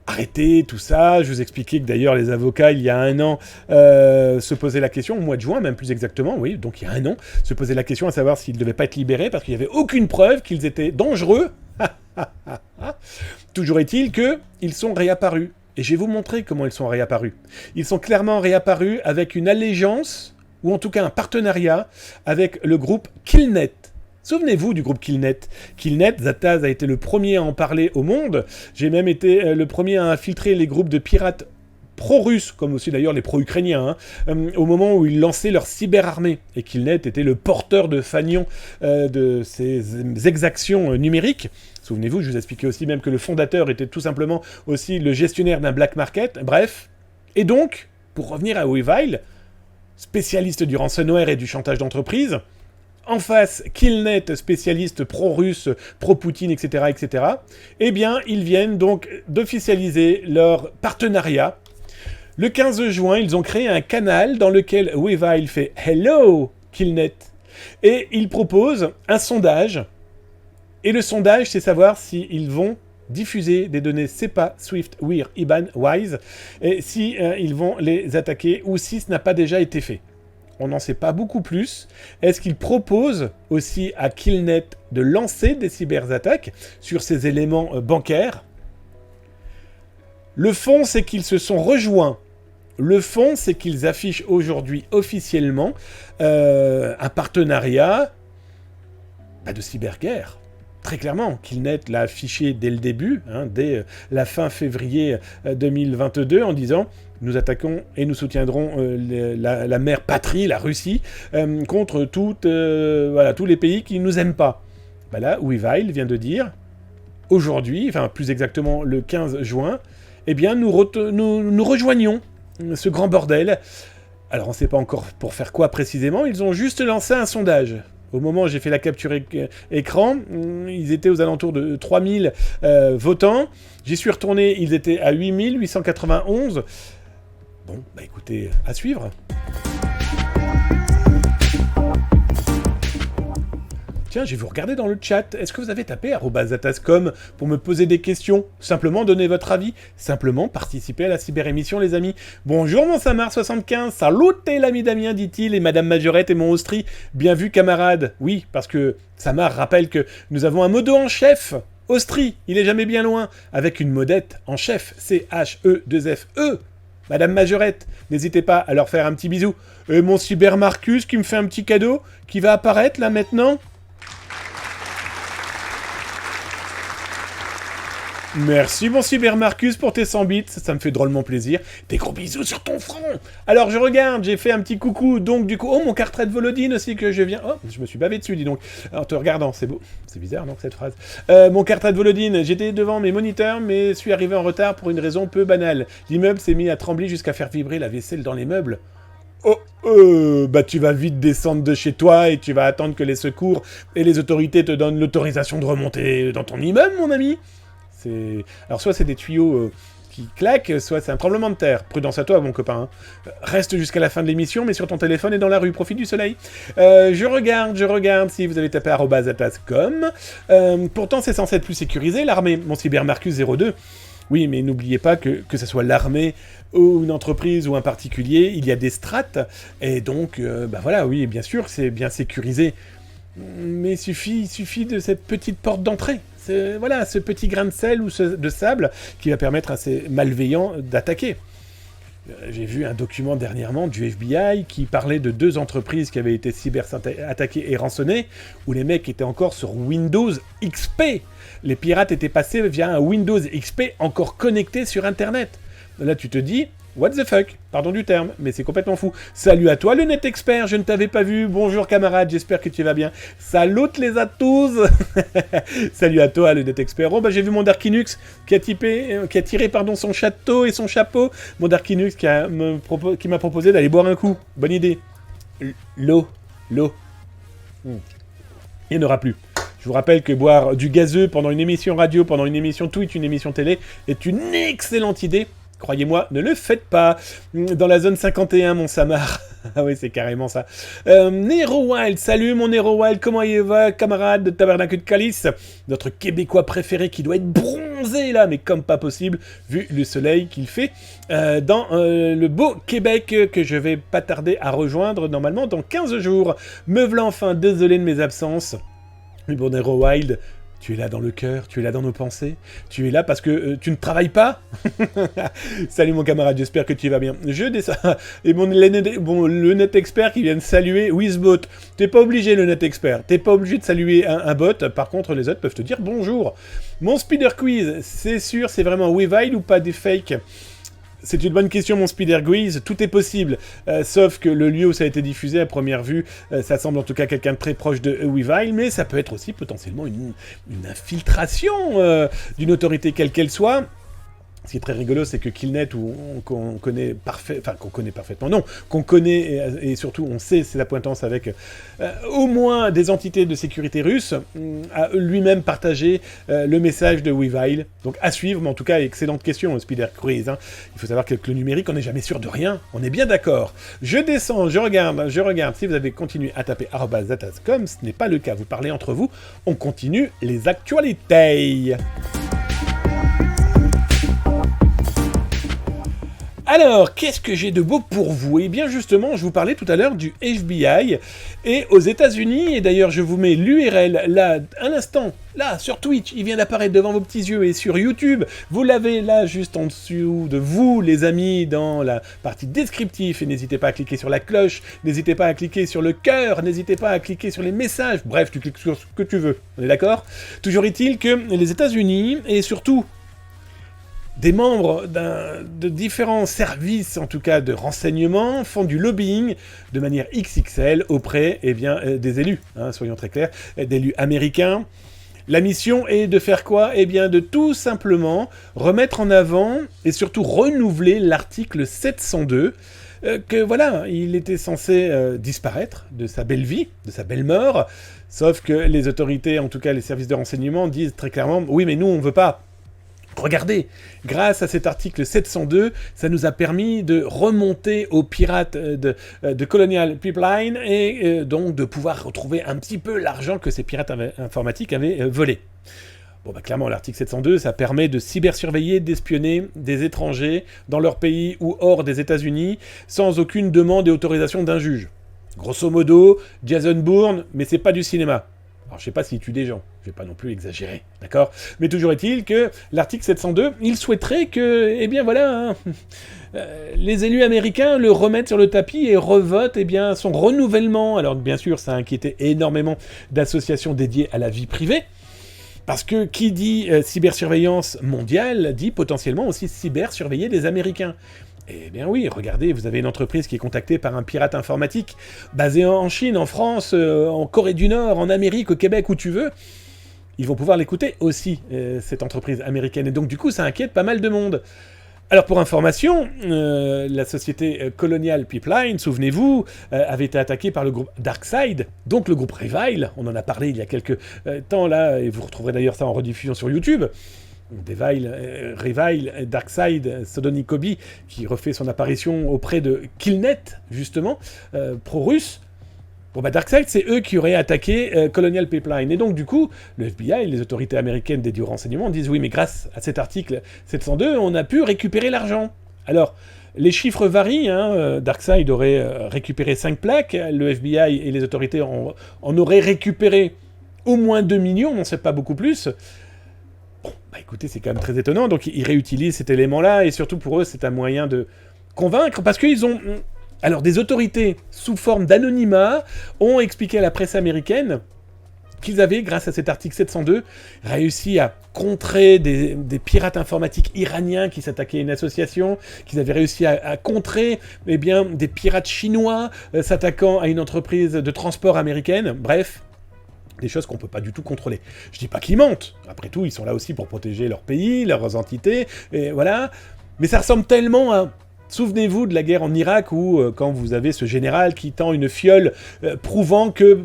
Arrêté, tout ça. Je vous expliquais que d'ailleurs les avocats, il y a un an, se posaient la question, au mois de juin, même plus exactement, oui, donc il y a un an, se posaient la question à savoir s'ils ne devaient pas être libérés parce qu'il n'y avait aucune preuve qu'ils étaient dangereux. Toujours est-il qu'ils sont réapparus. Et je vais vous montrer comment ils sont réapparus. Ils sont clairement réapparus avec une allégeance, ou en tout cas un partenariat, avec le groupe Killnet. Souvenez-vous du groupe Killnet. Killnet, Zataz a été le premier à en parler au monde. J'ai même été le premier à infiltrer les groupes de pirates pro-russes, comme aussi d'ailleurs les pro-ukrainiens, au moment où ils lançaient leur cyberarmée, et Killnet était le porteur de fanion de ces exactions numériques. Souvenez-vous, je vous expliquais aussi même que le fondateur était tout simplement aussi le gestionnaire d'un black market, bref. Et donc, pour revenir à Weavile, spécialiste du ransomware et du chantage d'entreprise, en face, Killnet, spécialiste pro-russe, pro-Poutine, etc., etc., eh bien, ils viennent donc d'officialiser leur partenariat. Le 15 juin, ils ont créé un canal dans lequel Weavile fait « Hello, Killnet » et ils proposent un sondage. Et le sondage, c'est savoir s'ils vont diffuser des données SEPA, SWIFT, WIR, IBAN, WISE, et si ils vont les attaquer ou si ce n'a pas déjà été fait. On n'en sait pas beaucoup plus. Est-ce qu'ils proposent aussi à Killnet de lancer des cyberattaques sur ces éléments bancaires? Le fond, c'est qu'ils se sont rejoints. Le fond, c'est qu'ils affichent aujourd'hui officiellement un partenariat de cyberguerre. Très clairement, Killnet l'a affiché dès le début, dès la fin février 2022, en disant « Nous attaquons et nous soutiendrons la mère patrie, la Russie, contre tous les pays qui ne nous aiment pas. » Là, Weavile vient de dire, aujourd'hui, enfin plus exactement le 15 juin, eh bien nous rejoignons ce grand bordel. Alors on ne sait pas encore pour faire quoi précisément, ils ont juste lancé un sondage. Au moment où j'ai fait la capture écran, ils étaient aux alentours de 3000 votants. J'y suis retourné, ils étaient à 8891. Bon, écoutez, à suivre. Tiens, je vais vous regarder dans le chat. Est-ce que vous avez tapé @atascom pour me poser des questions? Simplement donner votre avis. Simplement participer à la cyber-émission, les amis. Bonjour, mon Samar75. Salut, l'ami Damien, dit-il, et Madame Majorette et mon Austri. Bien vu, camarade. Oui, parce que Samar rappelle que nous avons un modo en chef. Austri, il est jamais bien loin. Avec une modette en chef. C-H-E-2-F-E. Madame Majorette, n'hésitez pas à leur faire un petit bisou. Et mon Cyber Marcus qui me fait un petit cadeau, qui va apparaître là maintenant. Merci mon Cyber Marcus pour tes 100 bits, ça me fait drôlement plaisir. Des gros bisous sur ton front. Alors je regarde, j'ai fait un petit coucou, donc du coup... Oh, mon cartrait de Volodine aussi que je viens... Oh, je me suis bavé dessus, dis donc. En te regardant, c'est beau. C'est bizarre, non, cette phrase. Mon cartrait de Volodine, j'étais devant mes moniteurs, mais suis arrivé en retard pour une raison peu banale. L'immeuble s'est mis à trembler jusqu'à faire vibrer la vaisselle dans les meubles. Oh, tu vas vite descendre de chez toi et tu vas attendre que les secours et les autorités te donnent l'autorisation de remonter dans ton immeuble, mon ami. Alors soit c'est des tuyaux qui claquent, soit c'est un tremblement de terre. Prudence à toi, mon copain. Reste jusqu'à la fin de l'émission, mais sur ton téléphone et dans la rue. Profite du soleil. Je regarde si vous avez tapé @atascom. Pourtant, c'est censé être plus sécurisé, l'armée. Mon CyberMarcus 02. Oui, mais n'oubliez pas que ce soit l'armée ou une entreprise ou un particulier, il y a des strates. Et donc, voilà, oui, bien sûr, c'est bien sécurisé. Mais il suffit de cette petite porte d'entrée. Voilà, ce petit grain de sel ou de sable qui va permettre à ces malveillants d'attaquer. J'ai vu un document dernièrement du FBI qui parlait de 2 entreprises qui avaient été cyber-attaquées et rançonnées, où les mecs étaient encore sur Windows XP. Les pirates étaient passés via un Windows XP encore connecté sur Internet. Là, tu te dis... What the fuck? Pardon du terme, mais c'est complètement fou. Salut à toi le net expert, je ne t'avais pas vu. Bonjour camarade, j'espère que tu vas bien. Salut les à tous. Salut à toi le net expert. Oh j'ai vu mon Darkinux qui a tiré son château et son chapeau. Mon Darkinux qui m'a proposé d'aller boire un coup. Bonne idée. L'eau. Il n'y en aura plus. Je vous rappelle que boire du gazeux pendant une émission radio, pendant une émission Twitch, une émission télé, est une excellente idée. Croyez-moi, ne le faites pas. Dans la zone 51, mon Samar. Ah oui, c'est carrément ça. Nero Wild, salut mon Nero Wild, comment il va, camarade de Tabernacle de Calice? Notre Québécois préféré qui doit être bronzé là, mais comme pas possible, vu le soleil qu'il fait dans le beau Québec que je vais pas tarder à rejoindre normalement dans 15 jours. Me v'là enfin, désolé de mes absences. Mais bon, Nero Wild... Tu es là dans le cœur, tu es là dans nos pensées, tu es là parce que tu ne travailles pas. Salut mon camarade, j'espère que tu vas bien. Je descends. Et le net expert qui vient de saluer Wizbot. T'es pas obligé le net expert, t'es pas obligé de saluer un bot, par contre les autres peuvent te dire bonjour. Mon speeder quiz, c'est sûr, c'est vraiment Weavile ou pas des fakes? C'est une bonne question, mon Spider Guiz. Tout est possible, sauf que le lieu où ça a été diffusé à première vue, ça semble en tout cas quelqu'un de très proche de Weavile, mais ça peut être aussi potentiellement une infiltration d'une autorité quelle qu'elle soit. Ce qui est très rigolo, c'est que Killnet, qu'on connaît parfaitement, non, qu'on connaît et surtout on sait ses appointances avec au moins des entités de sécurité russes, a lui-même partagé le message de Weavile. Donc à suivre, mais en tout cas, excellente question, Spider Cruise. Hein. Il faut savoir qu'avec le numérique, on n'est jamais sûr de rien, on est bien d'accord. Je descends, je regarde, si vous avez continué à taper @zatascom, ce n'est pas le cas, vous parlez entre vous, on continue les actualités. Alors, qu'est-ce que j'ai de beau pour vous? Eh bien, justement, je vous parlais tout à l'heure du FBI, et aux États-Unis, et d'ailleurs, je vous mets l'URL là, un instant, là, sur Twitch, il vient d'apparaître devant vos petits yeux, et sur YouTube, vous l'avez là, juste en dessous de vous, les amis, dans la partie descriptive, et n'hésitez pas à cliquer sur la cloche, n'hésitez pas à cliquer sur le cœur, n'hésitez pas à cliquer sur les messages, bref, tu cliques sur ce que tu veux, on est d'accord? Toujours est-il que les États-Unis, et surtout des membres de différents services, en tout cas de renseignement, font du lobbying de manière XXL auprès des élus, hein, soyons très clairs, d'élus américains. La mission est de faire quoi? Eh bien de tout simplement remettre en avant et surtout renouveler l'article 702, que voilà, il était censé disparaître de sa belle vie, de sa belle mort, sauf que les autorités, en tout cas les services de renseignement, disent très clairement « Oui, mais nous, on ne veut pas ». Regardez, grâce à cet article 702, ça nous a permis de remonter aux pirates de Colonial Pipeline et donc de pouvoir retrouver un petit peu l'argent que ces pirates informatiques avaient volé. Bon, bah clairement, l'article 702, ça permet de cybersurveiller, d'espionner des étrangers dans leur pays ou hors des États-Unis sans aucune demande et autorisation d'un juge. Grosso modo, Jason Bourne, mais c'est pas du cinéma. Alors, je sais pas s'il tue des gens, je vais pas non plus exagérer, d'accord? Mais toujours est-il que l'article 702, il souhaiterait que, eh bien voilà, hein, les élus américains le remettent sur le tapis et revotent, eh bien, son renouvellement. Alors, bien sûr, ça a inquiété énormément d'associations dédiées à la vie privée, parce que qui dit cybersurveillance mondiale, dit potentiellement aussi cybersurveiller les Américains. Eh bien oui, regardez, vous avez une entreprise qui est contactée par un pirate informatique basé en Chine, en France, en Corée du Nord, en Amérique, au Québec, où tu veux. Ils vont pouvoir l'écouter aussi, cette entreprise américaine. Et donc du coup, ça inquiète pas mal de monde. Alors pour information, la société Colonial Pipeline, souvenez-vous, avait été attaquée par le groupe DarkSide, donc le groupe Revile. On en a parlé il y a quelques temps là, et vous retrouverez d'ailleurs ça en rediffusion sur YouTube. Revile, DarkSide, Sodonikobi, qui refait son apparition auprès de Killnet, justement, pro-russe. Bon bah DarkSide, c'est eux qui auraient attaqué Colonial Pipeline. Et donc du coup, le FBI, les autorités américaines dédiées au renseignement, disent oui, mais grâce à cet article 702, on a pu récupérer l'argent. Alors, les chiffres varient, hein. DarkSide aurait récupéré 5 plaques, le FBI et les autorités en auraient récupéré au moins 2 millions, on n'en sait pas beaucoup plus. Bon, bah écoutez, c'est quand même très étonnant, donc ils réutilisent cet élément-là, et surtout pour eux, c'est un moyen de convaincre, parce qu'ils ont... Alors, des autorités, sous forme d'anonymat, ont expliqué à la presse américaine qu'ils avaient, grâce à cet article 702, réussi à contrer des pirates informatiques iraniens qui s'attaquaient à une association, qu'ils avaient réussi à contrer eh bien, des pirates chinois s'attaquant à une entreprise de transport américaine, bref... des choses qu'on peut pas du tout contrôler. Je dis pas qu'ils mentent, après tout, ils sont là aussi pour protéger leur pays, leurs entités, et voilà. Mais ça ressemble tellement à... Souvenez-vous de la guerre en Irak où, quand vous avez ce général qui tend une fiole prouvant que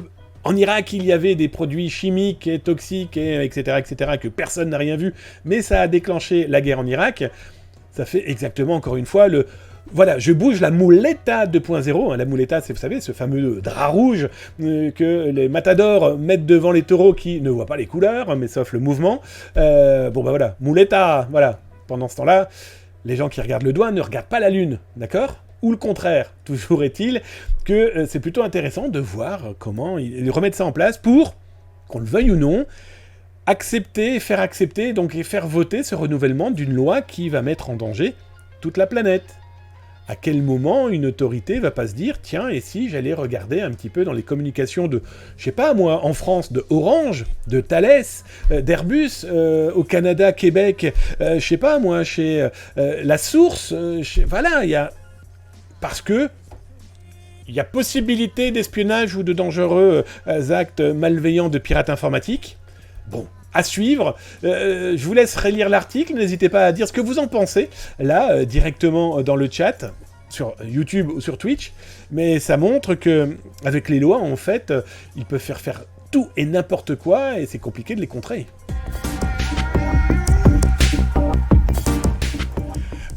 en Irak, il y avait des produits chimiques et toxiques, et etc., que personne n'a rien vu, mais ça a déclenché la guerre en Irak. Ça fait exactement, encore une fois, le... Voilà, je bouge la Muleta 2.0. La Muleta, c'est, vous savez, ce fameux drap rouge que les matadors mettent devant les taureaux qui ne voient pas les couleurs, mais sauf le mouvement. Bon, bah voilà, Muleta, voilà. Pendant ce temps-là, les gens qui regardent le doigt ne regardent pas la lune, d'accord? Ou le contraire. Toujours est-il que c'est plutôt intéressant de voir comment ils remettent ça en place pour, qu'on le veuille ou non, accepter, faire accepter, donc et faire voter ce renouvellement d'une loi qui va mettre en danger toute la planète. À quel moment une autorité va pas se dire, tiens, et si j'allais regarder un petit peu dans les communications de, je sais pas moi, en France, de Orange, de Thales, d'Airbus, au Canada, Québec, je sais pas moi, chez La Source, voilà, il y a... Parce que il y a possibilité d'espionnage ou de dangereux actes malveillants de pirates informatiques. Bon, à suivre. Je vous laisse relire l'article. N'hésitez pas à dire ce que vous en pensez, là, directement dans le chat, sur YouTube ou sur Twitch. Mais ça montre que, avec les lois, en fait, ils peuvent faire tout et n'importe quoi, et c'est compliqué de les contrer.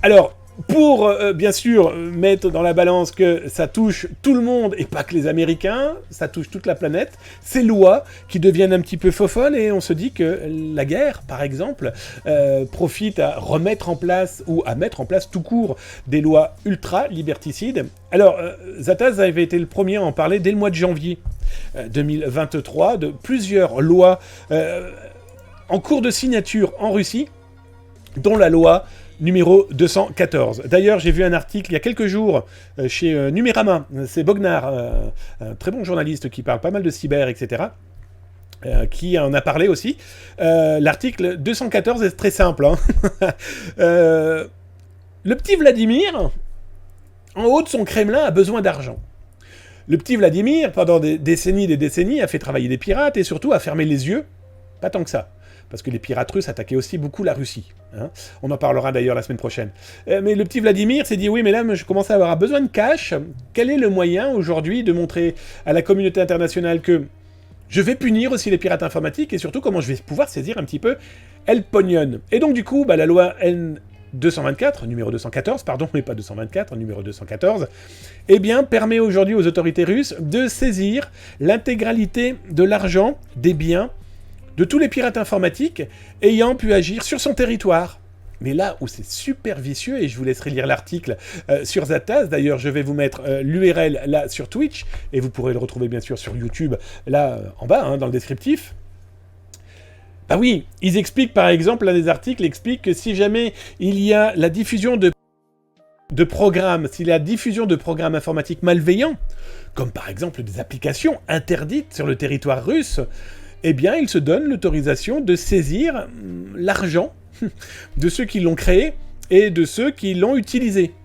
Alors, pour, bien sûr, mettre dans la balance que ça touche tout le monde, et pas que les Américains, ça touche toute la planète, ces lois qui deviennent un petit peu folles, et on se dit que la guerre, par exemple, profite à remettre en place, ou à mettre en place tout court, des lois ultra-liberticides. Alors, Zataz avait été le premier à en parler dès le mois de janvier 2023, de plusieurs lois en cours de signature en Russie, dont la loi numéro 214. D'ailleurs, j'ai vu un article il y a quelques jours chez Numérama, c'est Bognar, un très bon journaliste qui parle pas mal de cyber, etc., qui en a parlé aussi. L'article 214 est très simple. Hein. Le petit Vladimir, en haut de son Kremlin, a besoin d'argent. Le petit Vladimir, pendant des décennies, a fait travailler des pirates et surtout a fermé les yeux, pas tant que ça, parce que les pirates russes attaquaient aussi beaucoup la Russie. Hein. On en parlera d'ailleurs la semaine prochaine. Mais le petit Vladimir s'est dit, oui, mais là, je commence à avoir besoin de cash. Quel est le moyen aujourd'hui de montrer à la communauté internationale que je vais punir aussi les pirates informatiques et surtout comment je vais pouvoir saisir un petit peu El Pognon. Et donc du coup, la loi N224, numéro 214, pardon, mais pas 224, numéro 214, eh bien, permet aujourd'hui aux autorités russes de saisir l'intégralité de l'argent, des biens, de tous les pirates informatiques ayant pu agir sur son territoire. Mais là où c'est super vicieux, et je vous laisserai lire l'article sur Zataz, d'ailleurs je vais vous mettre l'URL là sur Twitch, et vous pourrez le retrouver bien sûr sur YouTube, là en bas, hein, dans le descriptif. Bah oui, ils expliquent par exemple, l'un des articles explique que si jamais il y a la diffusion de programmes, s'il y a la diffusion de programmes informatiques malveillants, comme par exemple des applications interdites sur le territoire russe, eh bien, il se donne l'autorisation de saisir l'argent de ceux qui l'ont créé et de ceux qui l'ont utilisé.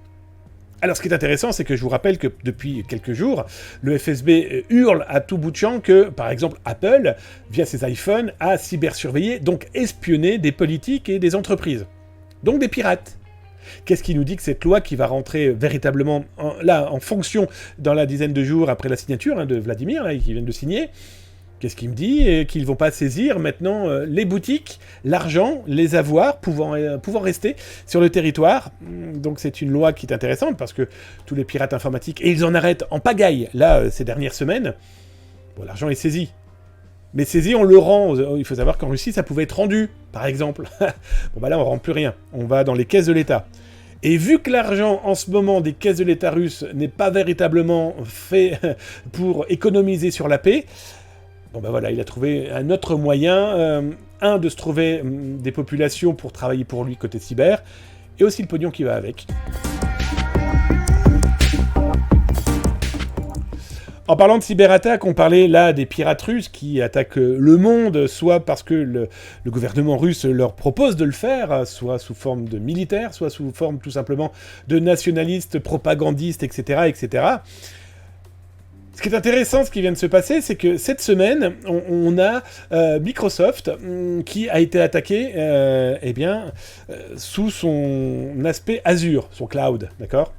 Alors, ce qui est intéressant, c'est que je vous rappelle que depuis quelques jours, le FSB hurle à tout bout de champ que, par exemple, Apple, via ses iPhones, a cybersurveillé, donc espionné des politiques et des entreprises. Donc des pirates. Qu'est-ce qui nous dit que cette loi qui va rentrer véritablement en fonction dans la dizaine de jours après la signature de Vladimir, là, qui vient de signer, qu'est-ce qu'il me dit? Qu'ils ne vont pas saisir maintenant les boutiques, l'argent, les avoirs pouvant rester sur le territoire. Donc c'est une loi qui est intéressante parce que tous les pirates informatiques, et ils en arrêtent en pagaille, là, ces dernières semaines, bon, l'argent est saisi. Mais saisi, on le rend. Il faut savoir qu'en Russie, ça pouvait être rendu, par exemple. Bon, là, on ne rend plus rien. On va dans les caisses de l'État. Et vu que l'argent, en ce moment, des caisses de l'État russe n'est pas véritablement fait pour économiser sur la paix, bon voilà, il a trouvé un autre moyen, de se trouver des populations pour travailler pour lui côté cyber, et aussi le pognon qui va avec. En parlant de cyberattaques, on parlait là des pirates russes qui attaquent le monde, soit parce que le gouvernement russe leur propose de le faire, soit sous forme de militaires, soit sous forme tout simplement de nationalistes, propagandistes, etc., etc. Ce qui est intéressant, ce qui vient de se passer, c'est que cette semaine, on a Microsoft qui a été attaqué sous son aspect Azure, son cloud, d'accord ?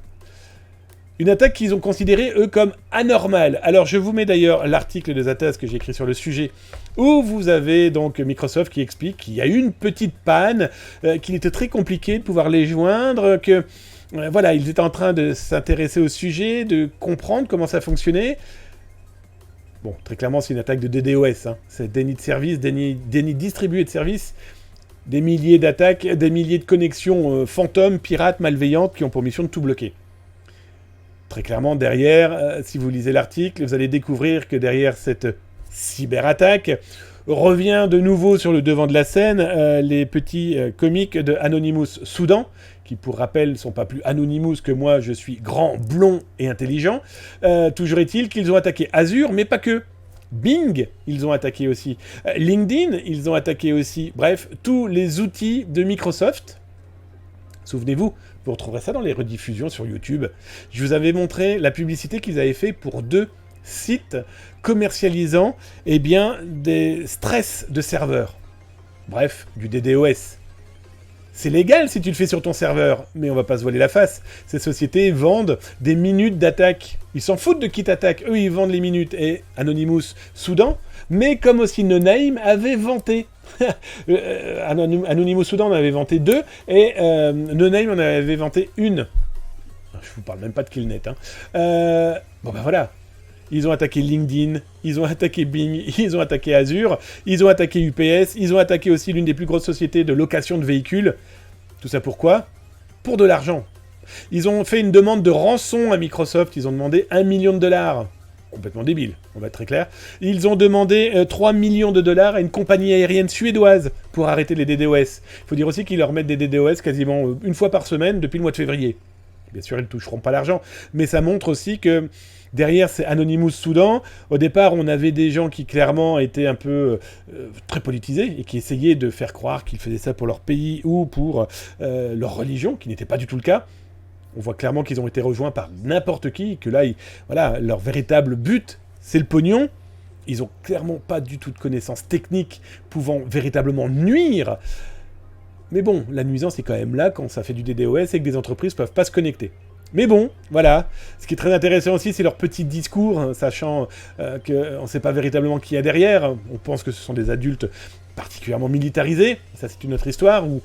Une attaque qu'ils ont considérée, eux, comme anormale. Alors, je vous mets d'ailleurs l'article de Zataz que j'ai écrit sur le sujet, où vous avez donc Microsoft qui explique qu'il y a eu une petite panne, qu'il était très compliqué de pouvoir les joindre, que... voilà, ils étaient en train de s'intéresser au sujet, de comprendre comment ça fonctionnait. Bon, très clairement, c'est une attaque de DDoS. Hein. C'est déni de service, déni distribué de service, des milliers d'attaques, des milliers de connexions fantômes, pirates, malveillantes, qui ont pour mission de tout bloquer. Très clairement, derrière, si vous lisez l'article, vous allez découvrir que derrière cette cyberattaque, revient de nouveau sur le devant de la scène les petits comiques de Anonymous Soudan, qui pour rappel ne sont pas plus Anonymous que moi, je suis grand, blond et intelligent. Toujours est-il qu'ils ont attaqué Azure, mais pas que. Bing, ils ont attaqué aussi. LinkedIn, ils ont attaqué aussi. Bref, tous les outils de Microsoft. Souvenez-vous, vous retrouverez ça dans les rediffusions sur YouTube. Je vous avais montré la publicité qu'ils avaient fait pour 2 sites commercialisant des stress de serveur. Bref, du DDoS. C'est légal si tu le fais sur ton serveur, mais on va pas se voiler la face. Ces sociétés vendent des minutes d'attaque. Ils s'en foutent de qui t'attaque. Eux, ils vendent les minutes. Et Anonymous Soudan, mais comme aussi No Name avait vanté. Anonymous Soudan en avait vanté 2, et No Name en avait vanté 1. Je vous parle même pas de Killnet. Voilà. Ils ont attaqué LinkedIn, ils ont attaqué Bing, ils ont attaqué Azure, ils ont attaqué UPS, ils ont attaqué aussi l'une des plus grosses sociétés de location de véhicules. Tout ça pourquoi ? Pour de l'argent. Ils ont fait une demande de rançon à Microsoft, ils ont demandé $1 million. Complètement débile, on va être très clair. Ils ont demandé 3 millions de dollars à une compagnie aérienne suédoise pour arrêter les DDoS. Il faut dire aussi qu'ils leur mettent des DDoS quasiment une fois par semaine depuis le mois de février. Bien sûr, ils ne toucheront pas l'argent, mais ça montre aussi que derrière, c'est Anonymous Soudan. Au départ, on avait des gens qui clairement étaient un peu très politisés et qui essayaient de faire croire qu'ils faisaient ça pour leur pays ou pour leur religion, qui n'était pas du tout le cas. On voit clairement qu'ils ont été rejoints par n'importe qui, que là, leur véritable but, c'est le pognon. Ils n'ont clairement pas du tout de connaissances techniques pouvant véritablement nuire. Mais bon, la nuisance est quand même là quand ça fait du DDoS et que des entreprises peuvent pas se connecter. Mais bon, voilà. Ce qui est très intéressant aussi, c'est leur petit discours, hein, sachant qu'on ne sait pas véritablement qui y a derrière. On pense que ce sont des adultes particulièrement militarisés. Ça, c'est une autre histoire où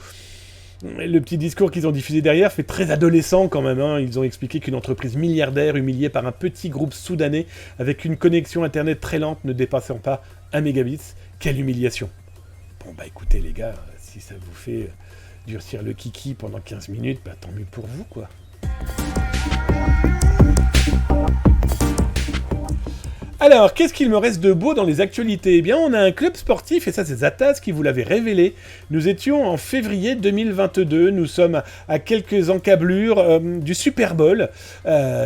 le petit discours qu'ils ont diffusé derrière fait très adolescent quand même. Hein. Ils ont expliqué qu'une entreprise milliardaire humiliée par un petit groupe soudanais avec une connexion internet très lente ne dépassant pas 1 mégabit. Quelle humiliation. Bon, bah écoutez les gars, si ça vous fait durcir le kiki pendant 15 minutes, bah tant mieux pour vous, quoi. Alors, qu'est-ce qu'il me reste de beau dans les actualités ? Eh bien, on a un club sportif, et ça c'est Zataz qui vous l'avait révélé. Nous étions en février 2022, nous sommes à quelques encablures du Super Bowl.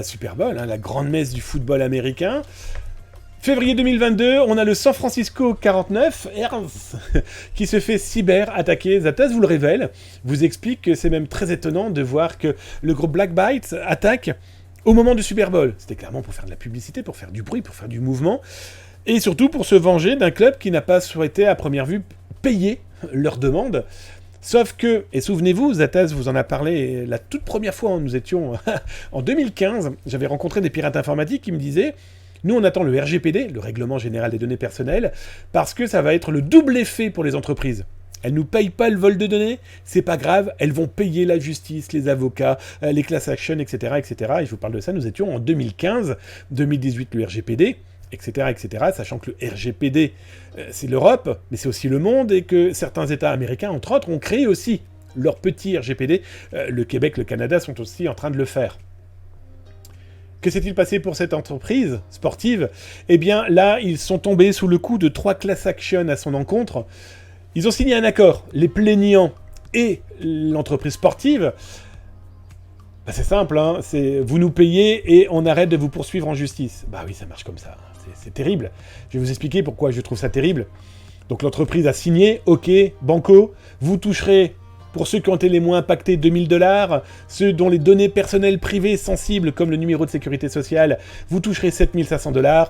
Super Bowl, hein, la grande messe du football américain. Février 2022, on a le San Francisco 49 Ers qui se fait cyber-attaquer. Zataz vous le révèle, vous explique que c'est même très étonnant de voir que le groupe Black Byte attaque au moment du Super Bowl. C'était clairement pour faire de la publicité, pour faire du bruit, pour faire du mouvement, et surtout pour se venger d'un club qui n'a pas souhaité à première vue payer leur demande. Sauf que, et souvenez-vous, Zataz vous en a parlé la toute première fois où nous étions en 2015, j'avais rencontré des pirates informatiques qui me disaient: nous, on attend le RGPD, le Règlement Général des Données Personnelles, parce que ça va être le double effet pour les entreprises. Elles nous payent pas le vol de données, c'est pas grave, elles vont payer la justice, les avocats, les class actions, etc., etc. Et je vous parle de ça, nous étions en 2015, 2018 le RGPD, etc., etc., sachant que le RGPD, c'est l'Europe, mais c'est aussi le monde, et que certains États américains, entre autres, ont créé aussi leur petit RGPD. Le Québec, le Canada sont aussi en train de le faire. Que s'est-il passé pour cette entreprise sportive ? Eh bien, là, ils sont tombés sous le coup de 3 class actions à son encontre. Ils ont signé un accord, les plaignants et l'entreprise sportive. Bah, c'est simple, hein, c'est vous nous payez et on arrête de vous poursuivre en justice. Bah oui, ça marche comme ça, c'est terrible. Je vais vous expliquer pourquoi je trouve ça terrible. Donc l'entreprise a signé, ok, banco, vous toucherez... Pour ceux qui ont été les moins impactés, $2000. Ceux dont les données personnelles privées sensibles, comme le numéro de sécurité sociale, vous toucherez $7500.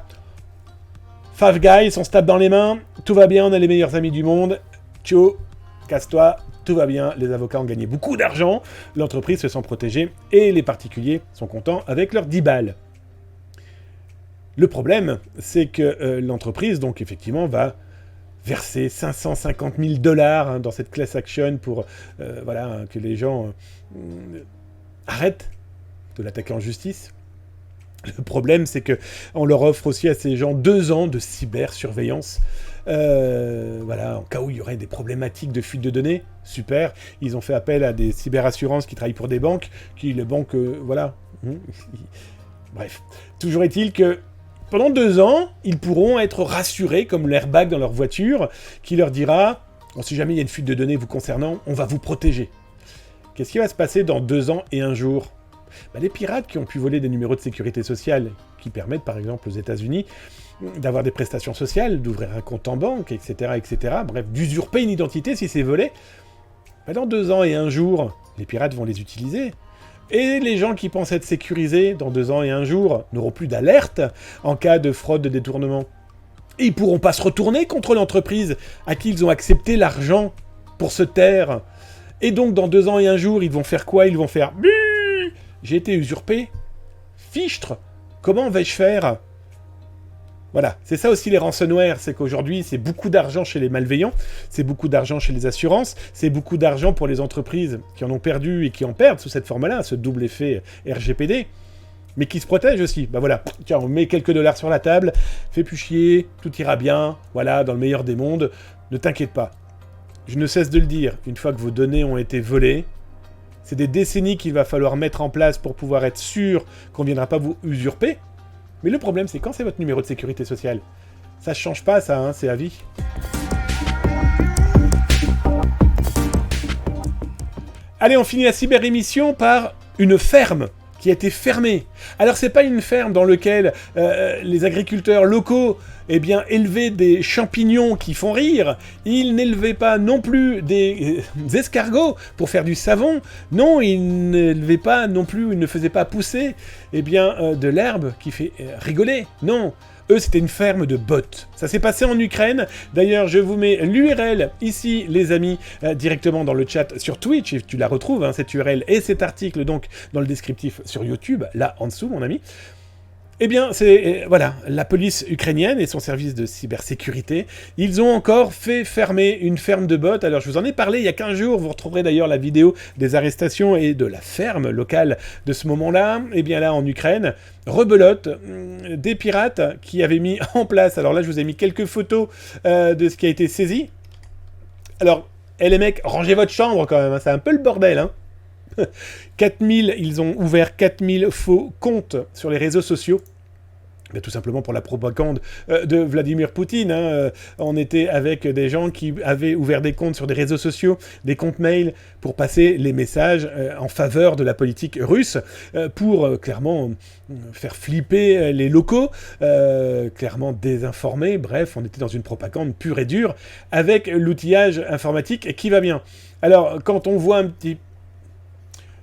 Five Guys, on se tape dans les mains. Tout va bien, on a les meilleurs amis du monde. Ciao, casse-toi, tout va bien. Les avocats ont gagné beaucoup d'argent. L'entreprise se sent protégée. Et les particuliers sont contents avec leurs 10 balles. Le problème, c'est que l'entreprise, donc effectivement, va verser $550,000 dans cette class action pour que les gens arrêtent de l'attaquer en justice. Le problème, c'est que on leur offre aussi à ces gens 2 ans de cybersurveillance. En cas où il y aurait des problématiques de fuite de données. Super. Ils ont fait appel à des cyberassurances qui travaillent pour des banques, Bref. Toujours est-il que Pendant 2 ans, ils pourront être rassurés comme l'airbag dans leur voiture qui leur dira « si jamais il y a une fuite de données vous concernant, on va vous protéger ». Qu'est-ce qui va se passer dans 2 ans et 1 jour ? Les pirates qui ont pu voler des numéros de sécurité sociale, qui permettent par exemple aux États-Unis d'avoir des prestations sociales, d'ouvrir un compte en banque, etc., bref, d'usurper une identité si c'est volé, dans 2 ans et 1 jour, les pirates vont les utiliser. Et les gens qui pensent être sécurisés dans 2 ans et 1 jour n'auront plus d'alerte en cas de fraude, de détournement. Et ils pourront pas se retourner contre l'entreprise à qui ils ont accepté l'argent pour se taire. Et donc dans 2 ans et 1 jour, ils vont faire quoi ? Ils vont faire « J'ai été usurpé. Fichtre. Comment vais-je faire ?» Voilà, c'est ça aussi les ransomware, c'est qu'aujourd'hui, c'est beaucoup d'argent chez les malveillants, c'est beaucoup d'argent chez les assurances, c'est beaucoup d'argent pour les entreprises qui en ont perdu et qui en perdent sous cette forme-là, ce double effet RGPD, mais qui se protègent aussi. Voilà, tiens, on met quelques dollars sur la table, fais plus chier, tout ira bien, voilà, dans le meilleur des mondes, ne t'inquiète pas. Je ne cesse de le dire, une fois que vos données ont été volées, c'est des décennies qu'il va falloir mettre en place pour pouvoir être sûr qu'on ne viendra pas vous usurper. Mais le problème, c'est quand c'est votre numéro de sécurité sociale. Ça ne change pas, ça, hein, c'est à vie. Allez, on finit la cyber-émission par une ferme qui a été fermée. Alors, c'est pas une ferme dans laquelle les agriculteurs locaux élevaient des champignons qui font rire. Ils n'élevaient pas non plus des escargots pour faire du savon. Non, ils n'élevaient pas non plus, ils ne faisaient pas pousser de l'herbe qui fait rigoler. Non. Eux, c'était une ferme de bots. Ça s'est passé en Ukraine. D'ailleurs, je vous mets l'URL ici, les amis, directement dans le chat sur Twitch. Et tu la retrouves, hein, cette URL et cet article, donc, dans le descriptif sur YouTube, là, en dessous, mon ami. C'est, voilà, la police ukrainienne et son service de cybersécurité, ils ont encore fait fermer une ferme de bots. Alors, je vous en ai parlé il y a 15 jours, vous retrouverez d'ailleurs la vidéo des arrestations et de la ferme locale de ce moment-là. Là, en Ukraine, rebelote, des pirates qui avaient mis en place, alors là, je vous ai mis quelques photos de ce qui a été saisi. Alors, les mecs, rangez votre chambre quand même, hein, c'est un peu le bordel, hein. 4000, ils ont ouvert 4000 faux comptes sur les réseaux sociaux. Tout simplement pour la propagande de Vladimir Poutine. Hein. On était avec des gens qui avaient ouvert des comptes sur des réseaux sociaux, des comptes mail, pour passer les messages en faveur de la politique russe, pour clairement faire flipper les locaux, clairement désinformer. Bref, on était dans une propagande pure et dure, avec l'outillage informatique qui va bien. Alors, quand on voit un petit...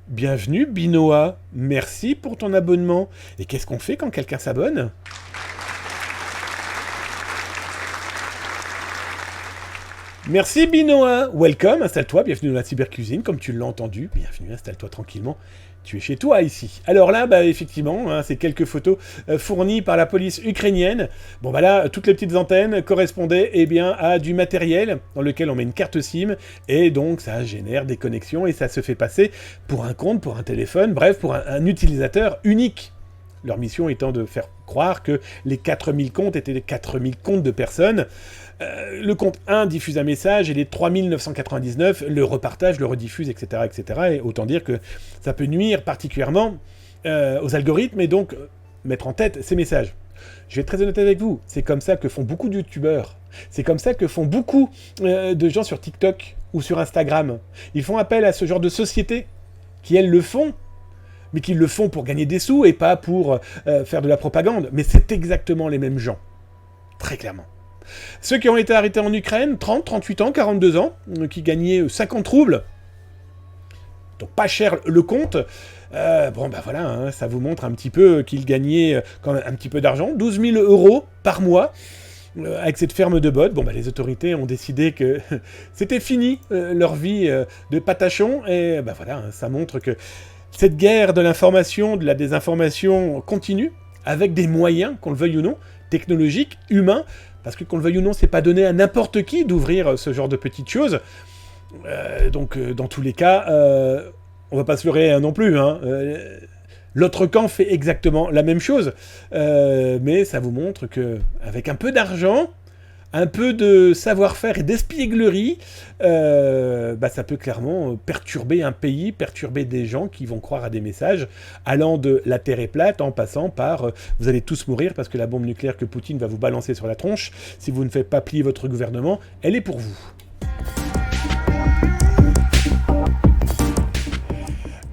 Bienvenue Binoa, merci pour ton abonnement. Et qu'est-ce qu'on fait quand quelqu'un s'abonne ? Merci Binoa, welcome, installe-toi, bienvenue dans la cybercuisine, comme tu l'as entendu, bienvenue, installe-toi tranquillement, tu es chez toi ici. Alors là, effectivement, hein, c'est quelques photos fournies par la police ukrainienne. Là, toutes les petites antennes correspondaient à du matériel dans lequel on met une carte SIM, et donc ça génère des connexions, et ça se fait passer pour un compte, pour un téléphone, bref, pour un utilisateur unique. Leur mission étant de faire croire que les 4000 comptes étaient les 4000 comptes de personnes. Le compte 1 diffuse un message et les 3999 le repartagent, le rediffusent, etc., etc. Et autant dire que ça peut nuire particulièrement aux algorithmes et donc mettre en tête ces messages. Je vais être très honnête avec vous, c'est comme ça que font beaucoup de youtubeurs. C'est comme ça que font beaucoup de gens sur TikTok ou sur Instagram. Ils font appel à ce genre de sociétés qui, elles, le font, mais qui le font pour gagner des sous et pas pour faire de la propagande. Mais c'est exactement les mêmes gens. Très clairement. Ceux qui ont été arrêtés en Ukraine, 30, 38 ans, 42 ans, qui gagnaient 50 roubles, donc pas cher le compte, voilà, hein, ça vous montre un petit peu qu'ils gagnaient quand même un petit peu d'argent, 12 000 € par mois, avec cette ferme de bots. Les autorités ont décidé que c'était fini leur vie de patachon, et voilà, hein, ça montre que cette guerre de l'information, de la désinformation continue, avec des moyens, qu'on le veuille ou non, technologiques, humains, parce que qu'on le veuille ou non, c'est pas donné à n'importe qui d'ouvrir ce genre de petites choses. Dans tous les cas, on va pas se leurrer non plus. Hein. L'autre camp fait exactement la même chose. Mais ça vous montre que avec un peu d'argent, un peu de savoir-faire et d'espièglerie, ça peut clairement perturber un pays, perturber des gens qui vont croire à des messages allant de la Terre est plate en passant par vous allez tous mourir parce que la bombe nucléaire que Poutine va vous balancer sur la tronche, si vous ne faites pas plier votre gouvernement, elle est pour vous.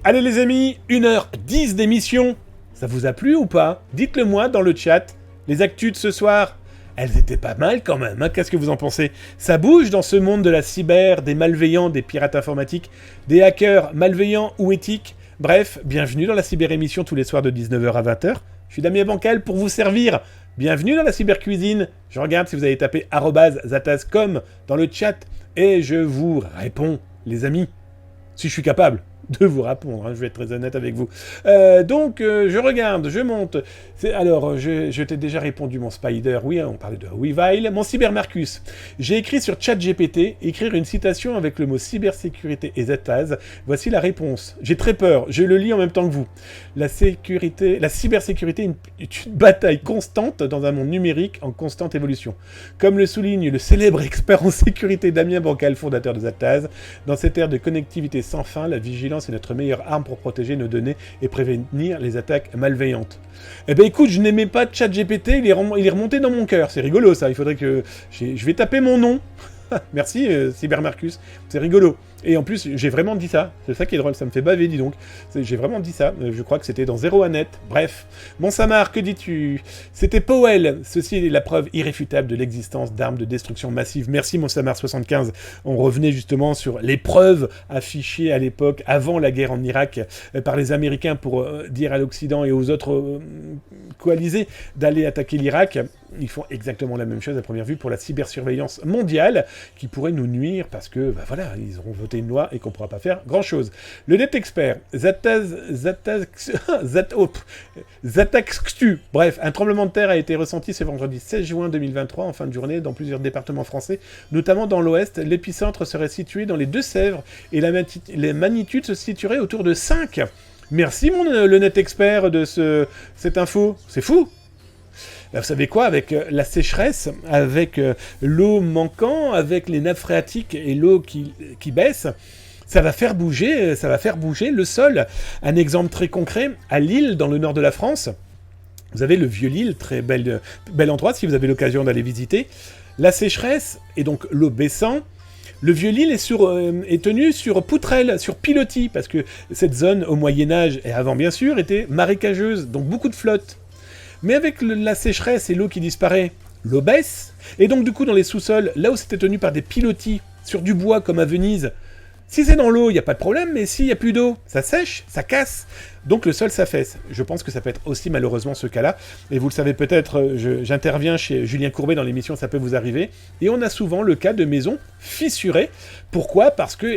Allez les amis, 1h10 d'émission. Ça vous a plu ou pas? Dites-le moi dans le chat. Les actus de ce soir, elles étaient pas mal quand même, hein. Qu'est-ce que vous en pensez? Ça bouge dans ce monde de la cyber, des malveillants, des pirates informatiques, des hackers malveillants ou éthiques. Bref, bienvenue dans la cyber-émission tous les soirs de 19h à 20h. Je suis Damien Bancal pour vous servir. Bienvenue dans la cybercuisine. Je regarde si vous avez tapé @zatascom dans le chat et je vous réponds, les amis, si je suis capable de vous répondre, hein, je vais être très honnête avec vous. Je regarde, je monte. Alors, je t'ai déjà répondu, mon Spider. Oui, on parlait de Weavile. Mon Cybermarcus. J'ai écrit sur ChatGPT, écrire une citation avec le mot cybersécurité et Zataz. Voici la réponse. J'ai très peur, je le lis en même temps que vous. La cybersécurité est une bataille constante dans un monde numérique en constante évolution. Comme le souligne le célèbre expert en sécurité Damien Bancal, fondateur de Zataz, dans cette ère de connectivité sans fin, la vigilance est notre meilleure arme pour protéger nos données et prévenir les attaques malveillantes. Eh ben écoute, je n'aimais pas ChatGPT, il est remonté dans mon cœur. C'est rigolo ça, il faudrait que... Je vais taper mon nom. Merci Cybermarcus, c'est rigolo. Et en plus, j'ai vraiment dit ça. C'est ça qui est drôle, ça me fait baver, dis donc. J'ai vraiment dit ça. Je crois que c'était dans 0anet. Bref. Mon Samar, que dis-tu? C'était Powell. Ceci est la preuve irréfutable de l'existence d'armes de destruction massive. Merci, mon Samar75. On revenait justement sur les preuves affichées à l'époque, avant la guerre en Irak, par les Américains pour dire à l'Occident et aux autres coalisés d'aller attaquer l'Irak. Ils font exactement la même chose à première vue pour la cybersurveillance mondiale qui pourrait nous nuire parce que, ils auront voté une loi et qu'on ne pourra pas faire grand-chose. Le net expert, Zataxtu. Bref, un tremblement de terre a été ressenti ce vendredi 16 juin 2023 en fin de journée dans plusieurs départements français, notamment dans l'ouest. L'épicentre serait situé dans les Deux-Sèvres et les magnitudes se situeraient autour de 5. Merci le net expert de cette info. C'est fou. Vous savez quoi, avec la sécheresse, avec l'eau manquant, avec les nappes phréatiques et l'eau qui baisse, ça va faire bouger le sol. Un exemple très concret, à Lille, dans le nord de la France, vous avez le Vieux-Lille, très bel endroit si vous avez l'occasion d'aller visiter. La sécheresse, et donc l'eau baissant, le Vieux-Lille est tenu sur poutrelle, sur pilotis, parce que cette zone, au Moyen-Âge, et avant bien sûr, était marécageuse, donc beaucoup de flotte. Mais avec la sécheresse et l'eau qui disparaît, l'eau baisse, et donc du coup dans les sous-sols, là où c'était tenu par des pilotis, sur du bois comme à Venise, si c'est dans l'eau, il n'y a pas de problème, mais s'il n'y a plus d'eau, ça sèche, ça casse, donc le sol s'affaisse. Je pense que ça peut être aussi malheureusement ce cas-là, et vous le savez peut-être, j'interviens chez Julien Courbet dans l'émission Ça peut vous arriver, et on a souvent le cas de maisons fissurées. Pourquoi? Parce que,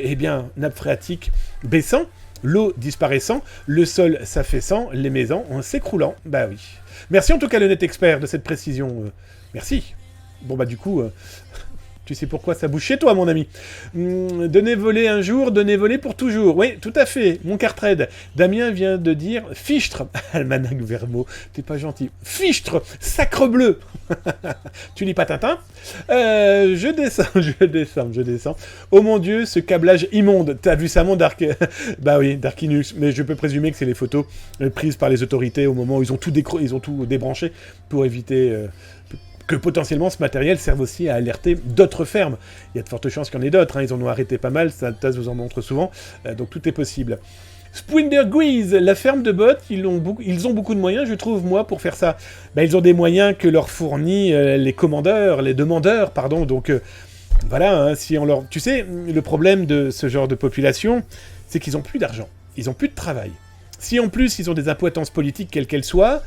nappe phréatique baissant, l'eau disparaissant, le sol s'affaissant, les maisons en s'écroulant. Bah oui. Merci en tout cas le net expert de cette précision. Merci. Bon du coup, tu sais pourquoi ça bouge chez toi mon ami. Donner voler un jour, donner voler pour toujours. Oui, tout à fait. Mon cartrade. Damien vient de dire fichtre. Almanach Vermo, t'es pas gentil. Fichtre, sacre bleu. Tu lis pas Tintin? Je descends. Oh mon Dieu, ce câblage immonde. T'as vu ça mon Dark? Bah oui, Darkinus. Mais je peux présumer que c'est les photos prises par les autorités au moment où ils ont tout débranché pour éviter... que potentiellement ce matériel serve aussi à alerter d'autres fermes. Il y a de fortes chances qu'il y en ait d'autres, hein. Ils en ont arrêté pas mal, ça vous en montre souvent, donc tout est possible. Spwinderguiz, la ferme de bots, ils ont beaucoup de moyens, je trouve, moi, pour faire ça. Ils ont des moyens que leur fournit les demandeurs, donc si on leur... Tu sais, le problème de ce genre de population, c'est qu'ils n'ont plus d'argent, ils n'ont plus de travail. Si en plus ils ont des impotents politiques, quelles qu'elles soient,